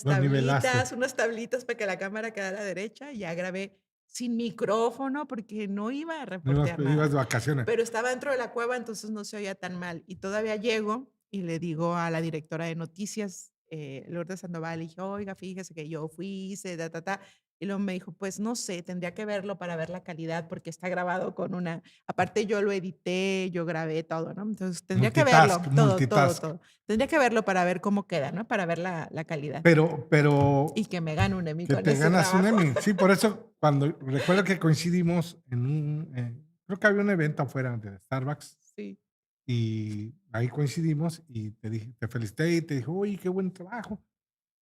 Los nivelaste. unas tablitas para que la cámara quedara derecha y ya grabé sin micrófono porque no iba a No reportear ibas nada, de vacaciones. pero estaba dentro de la cueva, entonces no se oía tan mal. Y todavía llego y le digo a la directora de noticias, Lourdes Sandoval, le dije: "Oiga, fíjese que yo fui, hice ta, ta, ta". Y luego me dijo: "Pues no sé, tendría que verlo para ver la calidad, porque está grabado con una". Aparte yo lo edité, yo grabé todo, ¿no? Entonces tendría que verlo, Multitask, todo, todo, multitask. todo. Tendría que verlo para ver cómo queda, ¿no? Para ver la calidad. Y Pero que me gane un Emmy que con te ese ganas un trabajo. Emmy. Sí, por eso cuando recuerdo que coincidimos en un, creo que había un evento afuera de Starbucks Sí, y ahí coincidimos y te dije, te felicité y te dije: "Oye, qué buen trabajo".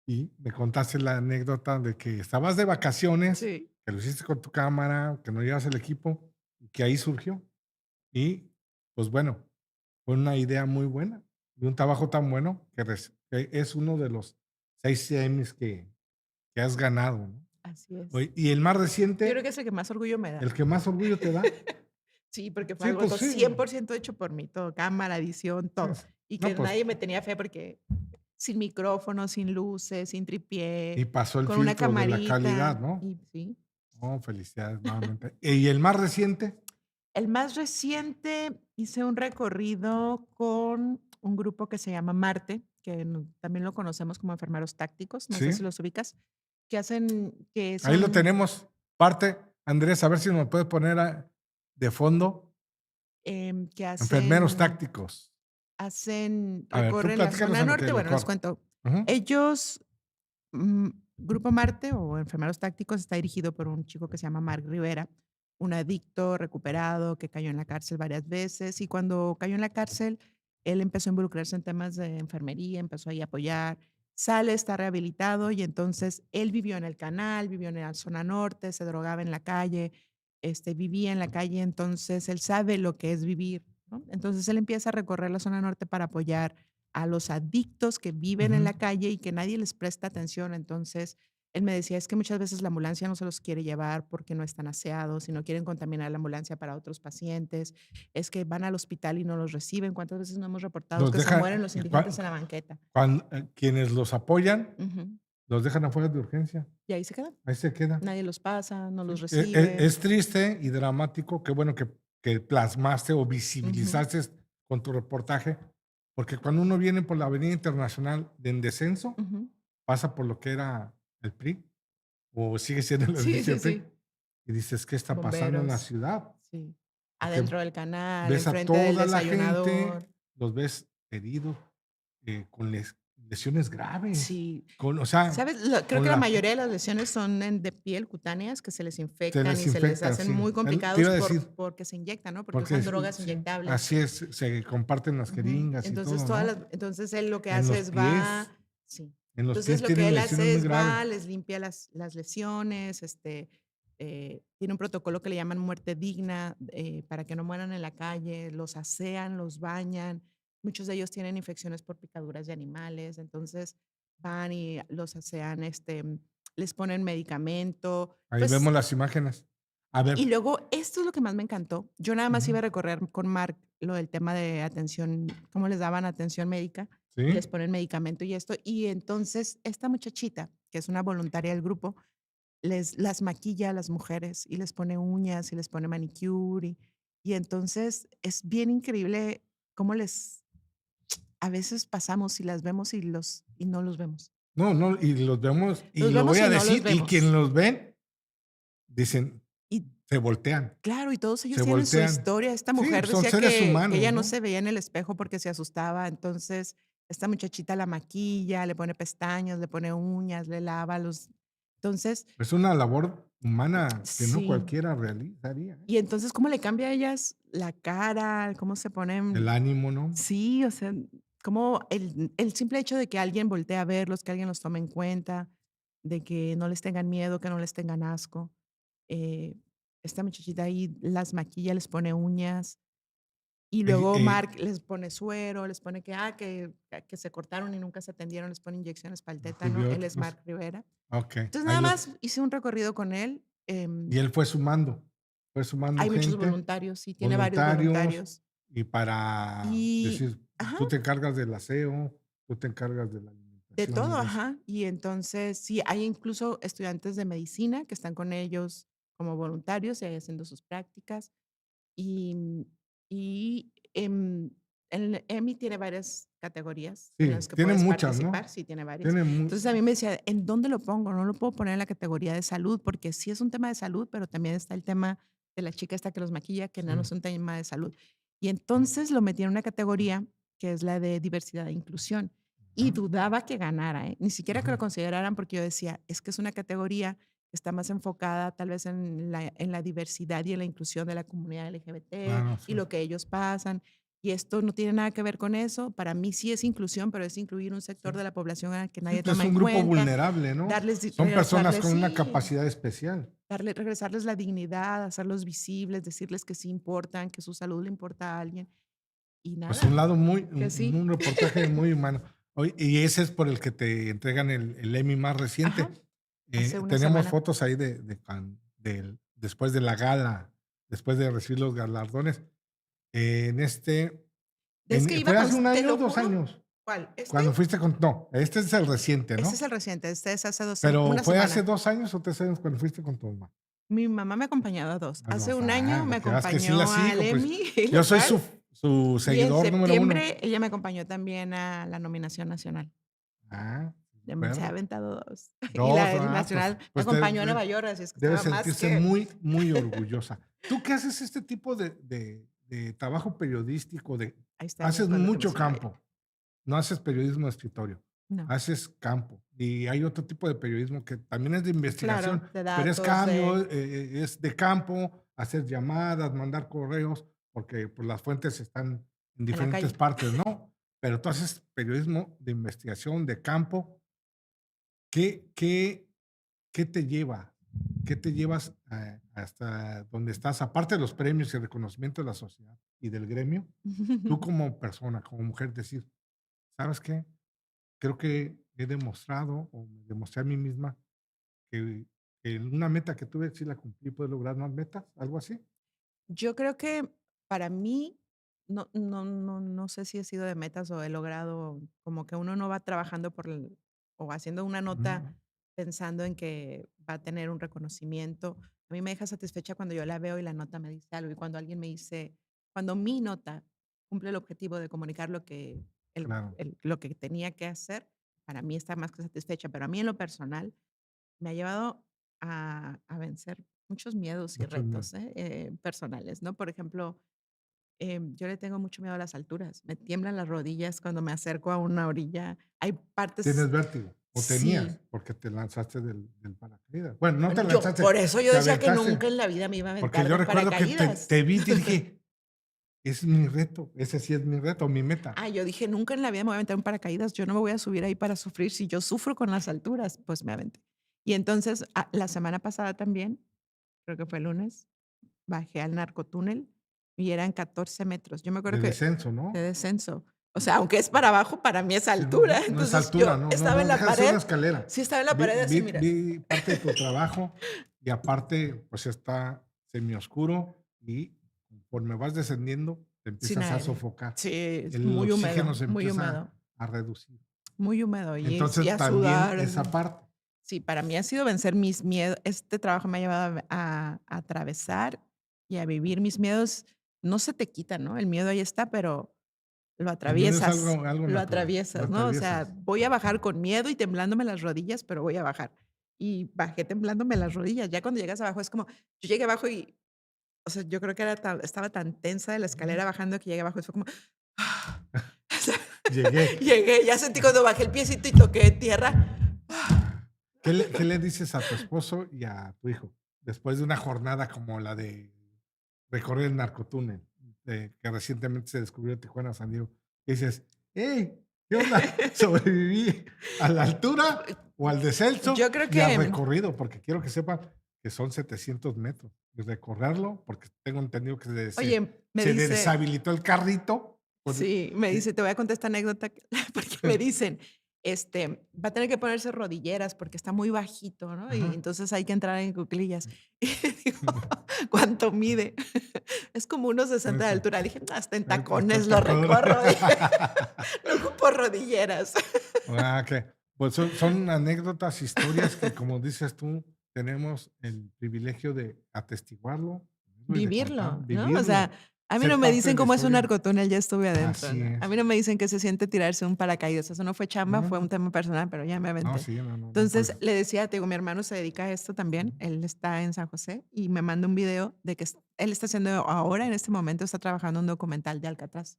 Y me contaste la anécdota de que estabas de vacaciones, sí. que lo hiciste con tu cámara, que no llevas el equipo, y que ahí surgió. Y, pues bueno, fue una idea muy buena, y un trabajo tan bueno que es uno de los 6 Emmys que has ganado, ¿no? Así es. Oye, y el más Yo creo que reciente, es el que más orgullo me da. el que más orgullo te da. Sí, porque fue Sí, algo pues to sí. 100% hecho por mí, todo, cámara, edición, Sí, todo. sí. Y No, que pues, nadie me tenía fe porque sin micrófono, sin luces, sin y tripié, pasó el con una filtro de la camarita calidad, ¿no? y sí. Oh, felicidades nuevamente. ¿Y el más reciente? El más reciente, hice un recorrido con un grupo que se llama Marte, que también lo conocemos como enfermeros tácticos, no sé Sí, si los ubicas, que hacen, que ahí lo son, tenemos. Parte, Andrés, a ver si me puedes poner de fondo, que enfermeros hacen tácticos. A ver, tú recorren la platícanos zona en lo que norte. le Bueno, les corto. cuento. Ujú. Ellos, Grupo Marte o Enfermeros Tácticos está dirigido por un chico que se llama Mark Rivera, un adicto recuperado que cayó en la cárcel varias veces y cuando cayó en la cárcel, él empezó a involucrarse en temas de enfermería, empezó ahí a apoyar, sale, está rehabilitado y entonces él vivió en el canal, vivió en la zona norte, se drogaba en la calle, vivía en la calle, entonces él sabe lo que es vivir, ¿no? Entonces él empieza a recorrer la zona norte para apoyar a los adictos que viven en Ujú. la calle y que nadie les presta atención. Entonces, él me decía, es que muchas veces la ambulancia no se los quiere llevar porque no están aseados y no quieren contaminar la ambulancia para otros pacientes. Es que van al hospital y no los reciben. ¿Cuántas veces no hemos reportado Los que se dejan, mueren los indigentes en la banqueta? quienes los apoyan, Ujú. los dejan afuera de urgencia. Y ahí se quedan. Ahí se queda. Nadie los pasa, no Sí, los recibe. es triste y dramático. Qué bueno que plasmaste o Ujú, visibilizaste con tu reportaje, porque cuando uno viene por la Avenida Internacional en descenso, ujú. pasa por lo que era el PRI, o sigue siendo el Sí, edificio sí, del PRI, sí. y dices, ¿qué está pasando en la Bomberos. ciudad? Sí. Porque Adentro del canal, ves a enfrente del toda la gente, desayunador. los ves heridos, con lesiones graves, Sí. con, o sea, ¿Sabes? Creo con que la la, mayoría de las lesiones son de piel, cutáneas, que se les se infectan les y se les infecta, hacen sí. muy Te complicados iba a decir, porque se inyectan, ¿no? Porque porque usan drogas sí, inyectables. así es, se comparten las Ujú. jeringas y Entonces, todo, ¿no? entonces él lo que En hace los es va, pies, sí. en los Entonces pies lo que tienen él lesiones hace muy es graves. va, les limpia las lesiones, tiene un protocolo que le llaman muerte digna, para que no mueran en la calle, los asean, los bañan. Muchos de ellos tienen infecciones por picaduras de animales, entonces van y los asean, les ponen medicamento. Ahí Pues vemos las imágenes. A ver, y luego, esto es lo que más me encantó. Yo nada más ujú, iba a recorrer con Mark lo del tema de atención, cómo les daban atención médica y les ¿sí? ponen medicamento y esto. Y entonces, esta muchachita, que es una voluntaria del grupo, las maquilla a las mujeres y les pone uñas y les pone manicure. Y entonces es bien increíble cómo a veces pasamos y las vemos y no los vemos. No, no, y los vemos, y Los lo voy vemos a y no los decir, y quien vemos. los ven, dicen, Y se voltean, claro, y todos ellos se tienen su voltean. historia. Esta Sí, mujer pues son decía seres que humanos, ella no ¿no? se veía en el espejo porque se asustaba. Entonces, esta muchachita la maquilla, le pone pestañas, le pone uñas, le lava los. Entonces, Es una labor humana que no sí. cualquiera realizaría, ¿eh? Y entonces, ¿cómo le cambia a ellas la cara? ¿Cómo se El ponen? ánimo, ¿no? Sí, o sea, como el simple hecho de que alguien voltee a verlos, que alguien los tome en cuenta, de que no les tengan miedo, que no les tengan asco. Eh, esta muchachita ahí las maquilla, les pone uñas. Y Eh, luego eh, Mark les pone suero, les pone que se cortaron y nunca se atendieron, les pone inyecciones para el tétano. Él es antibióticos. Mark Rivera. Ok, Entonces, ahí nada lo, más hice un recorrido con él. y él fue sumando Hay muchos gente, voluntarios, sí, tiene varios voluntarios, voluntarios. y para Y decir, ajá, tú te encargas del aseo, tú te encargas de la de alimentación y todo, de eso. ajá. Y entonces, sí, hay incluso estudiantes de medicina que están con ellos como voluntarios y ahí haciendo sus prácticas. Y y, el EMI tiene varias categorías en Sí, las que tiene puedes muchas, participar, ¿no? sí, tiene varias. Tiene Entonces, a mí me decía: "¿En dónde lo pongo? No lo puedo poner en la categoría de salud", porque sí es un tema de salud, pero también está el tema de la chica esta que los maquilla, que no sí. es un tema de salud. Y entonces lo metí en una categoría que es la de diversidad e inclusión, y Ajá, dudaba que ganara, ¿eh? Ni siquiera que lo ajá. consideraran, porque yo decía: "Es que es una categoría que está más enfocada tal vez en la diversidad y en la inclusión de la comunidad LGBT Claro, y sí. lo que ellos pasan, y esto no tiene nada que ver con eso. Para mí sí es inclusión, pero es incluir un Sí, sector de la población al que sí, nadie pues es toma en un grupo cuenta, vulnerable, ¿no? Son personas regresarles, con una sí, capacidad especial. regresarles la dignidad, hacerlos visibles, decirles que sí importan, que su salud le importa a alguien, y Pues un nada, lado muy, que sí. un reportaje muy humano. Oye, y ese es por el que te entregan el Emmy más reciente. Ajá, hace una Tenemos semana. fotos ahí después de la gala, después de recibir los galardones. En Es que iba ¿fue con, hace un te año o lo 2 juro. años? ¿Cuál? ¿Este? Cuando fuiste no, este es el reciente, Este es ¿no? el reciente, este es hace Pero una ¿fue hace semana. 2 años o 3 años cuando fuiste con tu mamá? Mi mamá me ha acompañado a 2. Bueno, Hace o un año sea, me para que veas que sí la acompañó al sigo, pues, Emmy, y yo lo soy cual, su y en seguidor número 1. septiembre ella me acompañó también a la nominación nacional. Ah, de Se ha acuerdo. aventado 2. Y 2, la pues nacional me pues acompañó a Nueva York, así es que debes estaba más sentirse que. muy, muy orgullosa. ¿Tú qué haces este tipo de trabajo periodístico? Ahí está mi Haces acuerdo que me mucho hizo Nueva York. campo, no haces periodismo de escritorio, No, haces campo. Y hay otro tipo de periodismo que también es de investigación, claro, de pero es datos, cambio, es de campo, hacer llamadas, mandar correos, porque pues, las fuentes están en en la diferentes calle. partes, ¿no? Pero tú haces periodismo de investigación, de campo. ¿Qué ¿Qué te lleva? ¿Qué te llevas hasta donde estás? Aparte de los premios y el reconocimiento de la sociedad y del gremio, tú como persona, como mujer, decir, ¿sabes qué? Creo que he demostrado o me demostré a mí misma que una meta que tuve sí la cumplí, puedo lograr más metas, algo así. Yo creo que para mí, no sé si he sido de metas o he logrado, como que uno no va trabajando o haciendo una Ujú, nota pensando en que va a tener un reconocimiento. A mí me deja satisfecha cuando yo la veo y la nota me dice algo, y cuando alguien me dice, cuando mi nota cumple el objetivo de comunicar claro, lo que tenía que hacer, para mí está más que satisfecha, pero a mí en lo personal me ha llevado a vencer muchos miedos y muchos retos, meses. personales, ¿no? Por ejemplo, yo le tengo mucho miedo a las alturas. Me tiemblan las rodillas cuando me acerco a una orilla. Hay ¿Tienes partes, vértigo? ¿O tenías? sí. Porque te lanzaste del paracaídas. Bueno, no te Bueno, por lanzaste, eso yo te decía que nunca aventaste. en la vida me iba a Porque aventar yo de un recuerdo que paracaídas. te vi y te dije, es mi reto, ese sí es mi reto, mi meta. Yo dije, nunca en la vida me voy a aventar un paracaídas. Yo no me voy a subir ahí para sufrir. Si yo sufro con las alturas, pues me aventé. Y entonces, la semana pasada también creo que fue el lunes, bajé al narcotúnel y eran 14 metros. Yo me acuerdo De que descenso, de ¿no? descenso. O sea, aunque es para abajo, para mí es Sí, no, altura. no es Entonces altura, yo no, no, estaba en no la deja de ser pared. una escalera. Sí, estaba en la Vi, pared así, vi, mira. vi parte de tu trabajo y aparte, pues está semioscuro y conforme vas descendiendo, te Sin empiezas a aire. sofocar. Sí, es El muy oxígeno húmedo, se muy empieza húmedo, a reducir. muy húmedo y Entonces, a también sudar. esa parte. Sí, para mí ha sido vencer mis miedos. Este trabajo me ha llevado a atravesar y a vivir mis miedos. No se te quitan, ¿no? El miedo ahí está, pero El miedo es algo lo natural. Lo atraviesas, ¿no? O sea, atraviesas. voy a bajar con miedo y temblándome las rodillas, pero voy a bajar. Y bajé temblándome las rodillas. Ya cuando llegas abajo es como, yo llegué abajo y, o sea, yo creo que estaba tan tensa de la Ujú. escalera bajando que llegué abajo y fue como, o sea, Llegué. llegué, ya sentí cuando bajé el piecito y toqué tierra. ¿Qué le dices a tu esposo y a tu hijo después de una jornada como la de recorrer el narcotúnel que recientemente se descubrió en Tijuana, San Diego? Y dices, hey, ¿qué onda? ¿Sobreviví a la altura o al descenso Yo creo y al que, recorrido? Porque quiero que sepan que son 700 metros. Y recorrerlo, porque tengo entendido que oye, me se dice, deshabilitó el carrito. sí, me Sí. dice, te voy a contar esta anécdota porque me dicen, va a tener que ponerse rodilleras porque está muy bajito, ¿no? Y Ajá. entonces hay que entrar en cuclillas. Y digo, ¿cuánto mide? Es como unos 60 de Eso. altura. Le dije, "No, hasta en Hasta tacones lo tacón. recorro". Dije, no ocupo rodilleras. Ah, que pues son anécdotas, historias que, como dices tú, tenemos el privilegio de atestiguarlo y de contar, Vivirlo, ¿no? O sea, vivirlo, a mí no ser me parte de dicen la cómo es un historia. narcotúnel, ya estuve adentro, Así ¿no? A es. mí no me dicen qué se siente tirarse un paracaídas. Eso no fue chamba, No, fue un no, tema personal, pero ya me no, aventé. sí, no, no, no, Entonces, pues, le decía, te digo, mi hermano se dedica a esto también, ujú. él está en San José y me manda un video de que él está haciendo ahora, en este momento, está trabajando un documental de Alcatraz.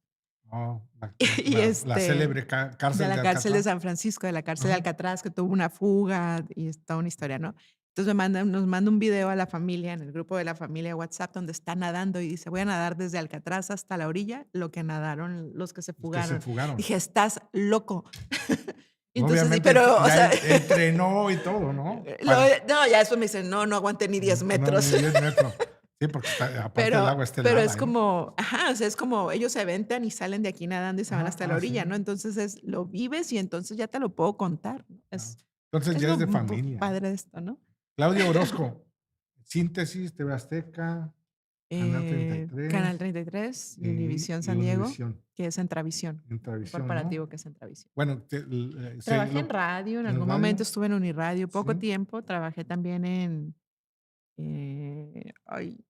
Oh, la Y, la célebre de cárcel la de cárcel de Alcatraz. San Francisco, de la cárcel de Ajá. Alcatraz, que tuvo una fuga y es toda una historia, ¿no? Entonces nos manda un video a la familia, en el grupo de la familia de WhatsApp, donde está nadando y dice, voy a nadar desde Alcatraz hasta la orilla, lo que nadaron los que se Los que se fugaron. fugaron. Dije, estás loco. Entonces, sí, Obviamente pero, o ya sea, entrenó y todo, ¿no? Para no, ya después me dicen, no, no aguanté ni 10 no, ni metros. 10 metros. Sí, porque está aparte el agua está Pero es helada, ¿eh? como, ajá, o sea, es como ellos se aventan y salen de aquí nadando y se van Ajá, hasta la sí. orilla, ¿no? Entonces lo vives y entonces ya te lo puedo contar, ¿no? Ah, entonces Es ya lo es de familia. padre de esto, ¿no? Claudia Orozco, Síntesis, TV Azteca, Canal Canal 33 33 y Univisión y San Diego, Univisión, que es Entravisión, un Intravisión, corporativo ¿no? que es Entravisión. Bueno, Trabajé en radio, en en algún momento radio, estuve en Uniradio, poco sí. tiempo, trabajé también en, ay,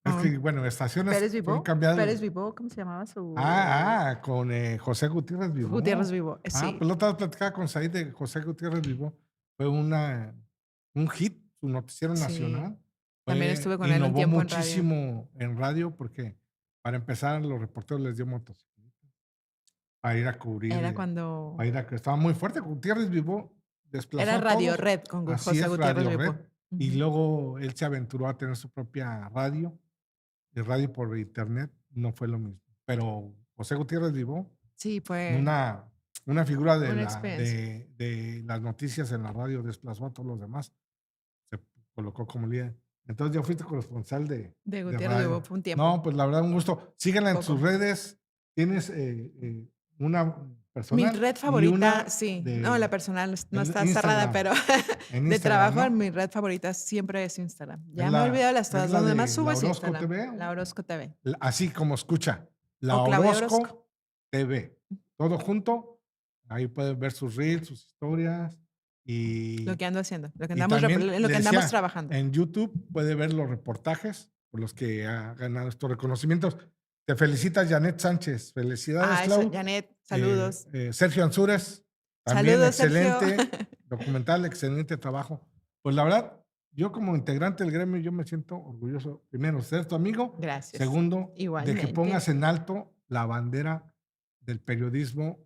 Es con que, bueno, estaciones Pérez son Vivó, cambiadas. Pérez Vivó, ¿cómo se llamaba su? Con José Gutiérrez Gutiérrez Vivó. Vivó, Pues sí. la otra vez platicaba con Said de José Gutiérrez Vivó. Fue un hit, su noticiero Sí, nacional. también estuve con él un Innovó tiempo en radio. muchísimo en radio porque, para empezar, los reporteros les dio motocicleta para ir a cubrir, Era cuando estaba muy fuerte. Gutiérrez Vivó desplazó era a Radio todos. Red con Así José es, Gutiérrez Radio Red. Vivo. Y Ujú. luego él se aventuró a tener su propia radio. Y radio por internet no fue lo mismo. Pero José Gutiérrez Vivó, Sí, fue una, una figura una experiencia. de las noticias en la radio, desplazó a todos los demás, se colocó como líder. Entonces ya fuiste corresponsal De de Gutiérrez Vivo radio. fue un tiempo, No, pues la verdad, un gusto. Síganla en sus poco. redes. Tienes una Mi personal red y favorita, una sí, no, la de personal no en está cerrada, Instagram. pero En de Instagram, trabajo, ¿no? mi red favorita siempre es Instagram. Es Ya me he olvidado las es todas, la donde más de subo La es Orozco Instagram, TV. La Orozco TV. Así como escucha, La O Claudia Orozco, Orozco TV. Todo junto. Ahí pueden ver sus reels, sus historias. lo que ando haciendo, Y también en lo le que andamos decía, trabajando. en YouTube puede ver los reportajes por los que ha ganado estos reconocimientos. Te felicita Janet Sánchez. Felicidades, Ah, eso, Clau. Janet, saludos. Sergio Ansúrez, también Saludos, Sergio. excelente. Documental, excelente trabajo. Pues la verdad, yo como integrante del gremio, yo me siento orgulloso, primero, de ser tu amigo. Gracias. Segundo, de que Igualmente. pongas en alto la bandera del periodismo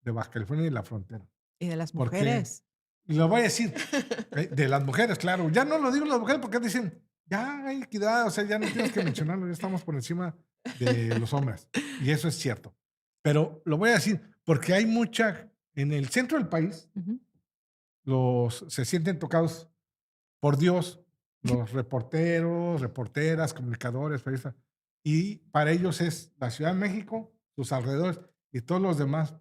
de Baja California y la frontera. Y de las Porque, mujeres. y lo voy a decir, de las mujeres, claro. Ya no lo digo las mujeres porque dicen, ya hay equidad, o sea, ya no tienes que mencionarlo, ya estamos por encima de los hombres. Y eso es cierto. Pero lo voy a decir porque hay mucha, en el centro del país, Ujú. se sienten tocados por Dios los reporteros, reporteras, comunicadores, periodistas. Y para ellos es la Ciudad de México, sus alrededores, y todos los demás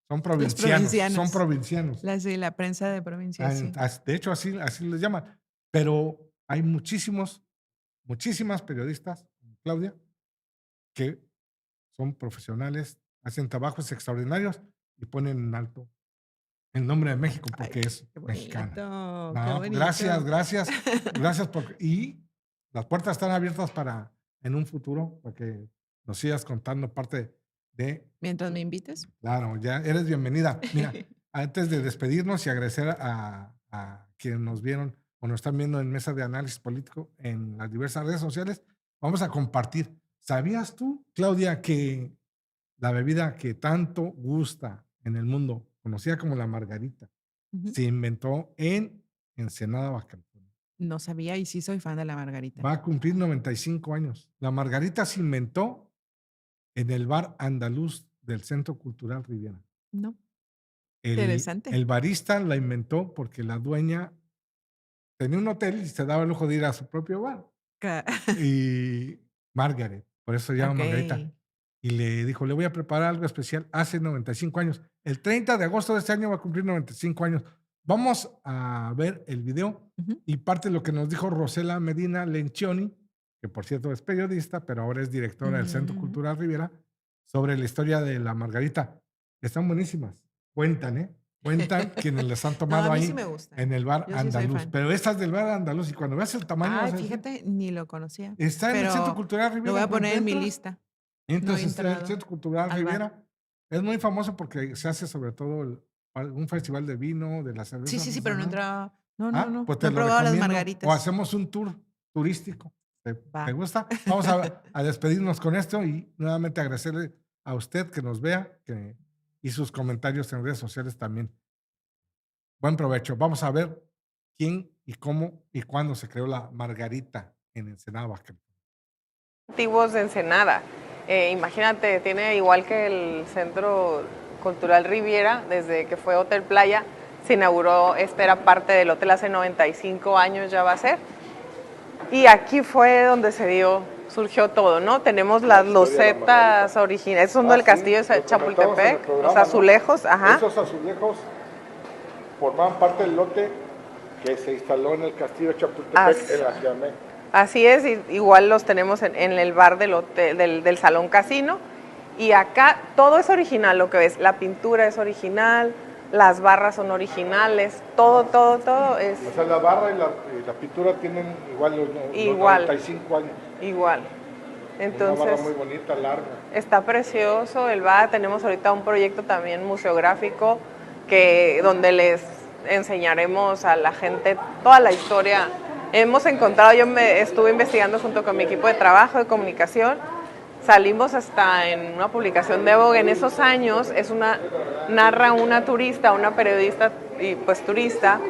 son provincianos. provincianos. La prensa de provincia, sí. De hecho, así les llaman. Pero hay muchísimas periodistas, como Claudia, que son profesionales, hacen trabajos extraordinarios y ponen en alto el nombre de México porque es mexicana. No, gracias y las puertas están abiertas para en un futuro para que nos sigas contando parte de. Mientras me invites. Claro, ya eres bienvenida. Mira, antes de despedirnos y agradecer a quienes nos vieron o nos están viendo en Mesa de Análisis Político en las diversas redes sociales, vamos a compartir. ¿Sabías tú, Claudia, que la bebida que tanto gusta en el mundo, conocida como la margarita, se inventó en Ensenada, Baja California? No sabía y sí soy fan de la margarita. Va a cumplir 95 años. La margarita se inventó en el bar andaluz del Centro Cultural Riviera. No. Interesante. El barista la inventó porque la dueña tenía un hotel y se daba el lujo de ir a su propio bar. Y Margaret, por eso se llama Margarita. Y le dijo, le voy a preparar algo especial hace 95 años. El 30 de agosto de este año va a cumplir 95 años. Vamos a ver el video y parte de lo que nos dijo Rosela Medina Lencioni, que por cierto es periodista, pero ahora es directora del Centro Cultural Riviera, sobre la historia de la margarita. Están buenísimas. Cuentan quienes les han tomado ahí en el bar andaluz. Pero esta es del bar andaluz y cuando veas el tamaño... Ay, fíjate, ni lo conocía. Está en el Centro Cultural Riviera. Lo voy a poner en mi lista. Entonces, el Centro Cultural Riviera es muy famoso porque se hace sobre todo un festival de vino, de la cerveza. Sí, pero no he entrado. No. Pues te no he probado las margaritas. O hacemos un tour turístico. ¿Te gusta? Vamos a despedirnos con esto y nuevamente agradecerle a usted que nos vea y sus comentarios en redes sociales también. Buen provecho. Vamos a ver quién y cómo y cuándo se creó la margarita en Ensenada, Baja California. Antiguos de Ensenada. Imagínate, tiene igual que el Centro Cultural Riviera, desde que fue Hotel Playa, se inauguró, era parte del hotel hace 95 años ya va a ser. Y aquí fue donde surgió todo, ¿no? Tenemos las losetas originales, son del castillo de Chapultepec, los azulejos, Esos azulejos formaban parte del lote que se instaló en el castillo de Chapultepec en la Ciudad de México. Así es, igual los tenemos en el bar del hotel, del Salón Casino. Y acá todo es original, lo que ves, la pintura es original, las barras son originales, todo es... O sea, la barra y la pintura tienen igual los 95 años. Igual. Entonces, una barra muy bonita, larga. Está precioso el bar, tenemos ahorita un proyecto también museográfico donde les enseñaremos a la gente toda la historia. Hemos encontrado, yo estuve investigando junto con mi equipo de trabajo de comunicación, salimos hasta en una publicación de Vogue en esos años, narra una turista, una periodista y pues turista,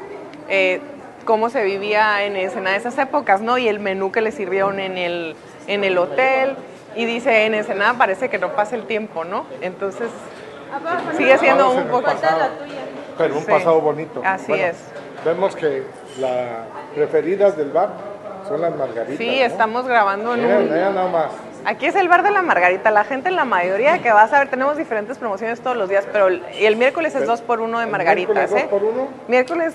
cómo se vivía en esas épocas, ¿no? Y el menú que le sirvieron en el hotel, y dice, en Ensenada parece que no pasa el tiempo, ¿no? Entonces, sigue siendo un poco... Pero un pasado bonito. Así es. Vemos que las preferidas del bar son las margaritas. Sí, ¿no? Estamos grabando nada más. Aquí es el bar de la margarita. La gente, la mayoría que vas a ver, tenemos diferentes promociones todos los días, pero el miércoles es 2x1 de margaritas. ¿Miércoles 2x1? Miércoles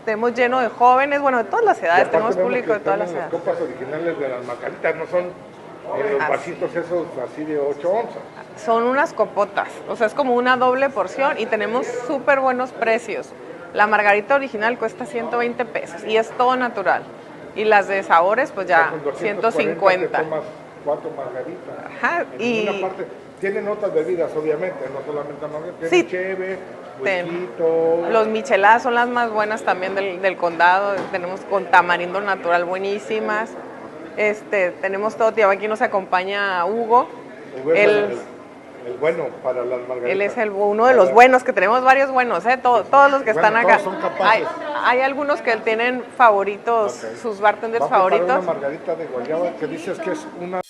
tenemos lleno de jóvenes, bueno, de todas las edades, tenemos público de todas las edades. Las copas originales de las margaritas no son los vasitos esos así de 8 onzas. Son unas copotas, o sea, es como una doble porción y tenemos súper buenos precios. La margarita original cuesta 120 pesos y es todo natural. Y las de sabores, pues ya 150. Te tomas 4 margaritas. Ajá, y una parte, tienen otras bebidas, obviamente, no solamente margarita. Tienen cheve, whisky. Los micheladas son las más buenas también del condado. Tenemos con tamarindo natural buenísimas. Tenemos todo, tío. Aquí nos acompaña Hugo. El bueno para las margaritas. Él es uno de los buenos, que tenemos varios buenos, todos los que están acá. Todos son capaces. Hay algunos que tienen favoritos, sus bartenders favoritos. Para una margarita de guayaba que dices que es una...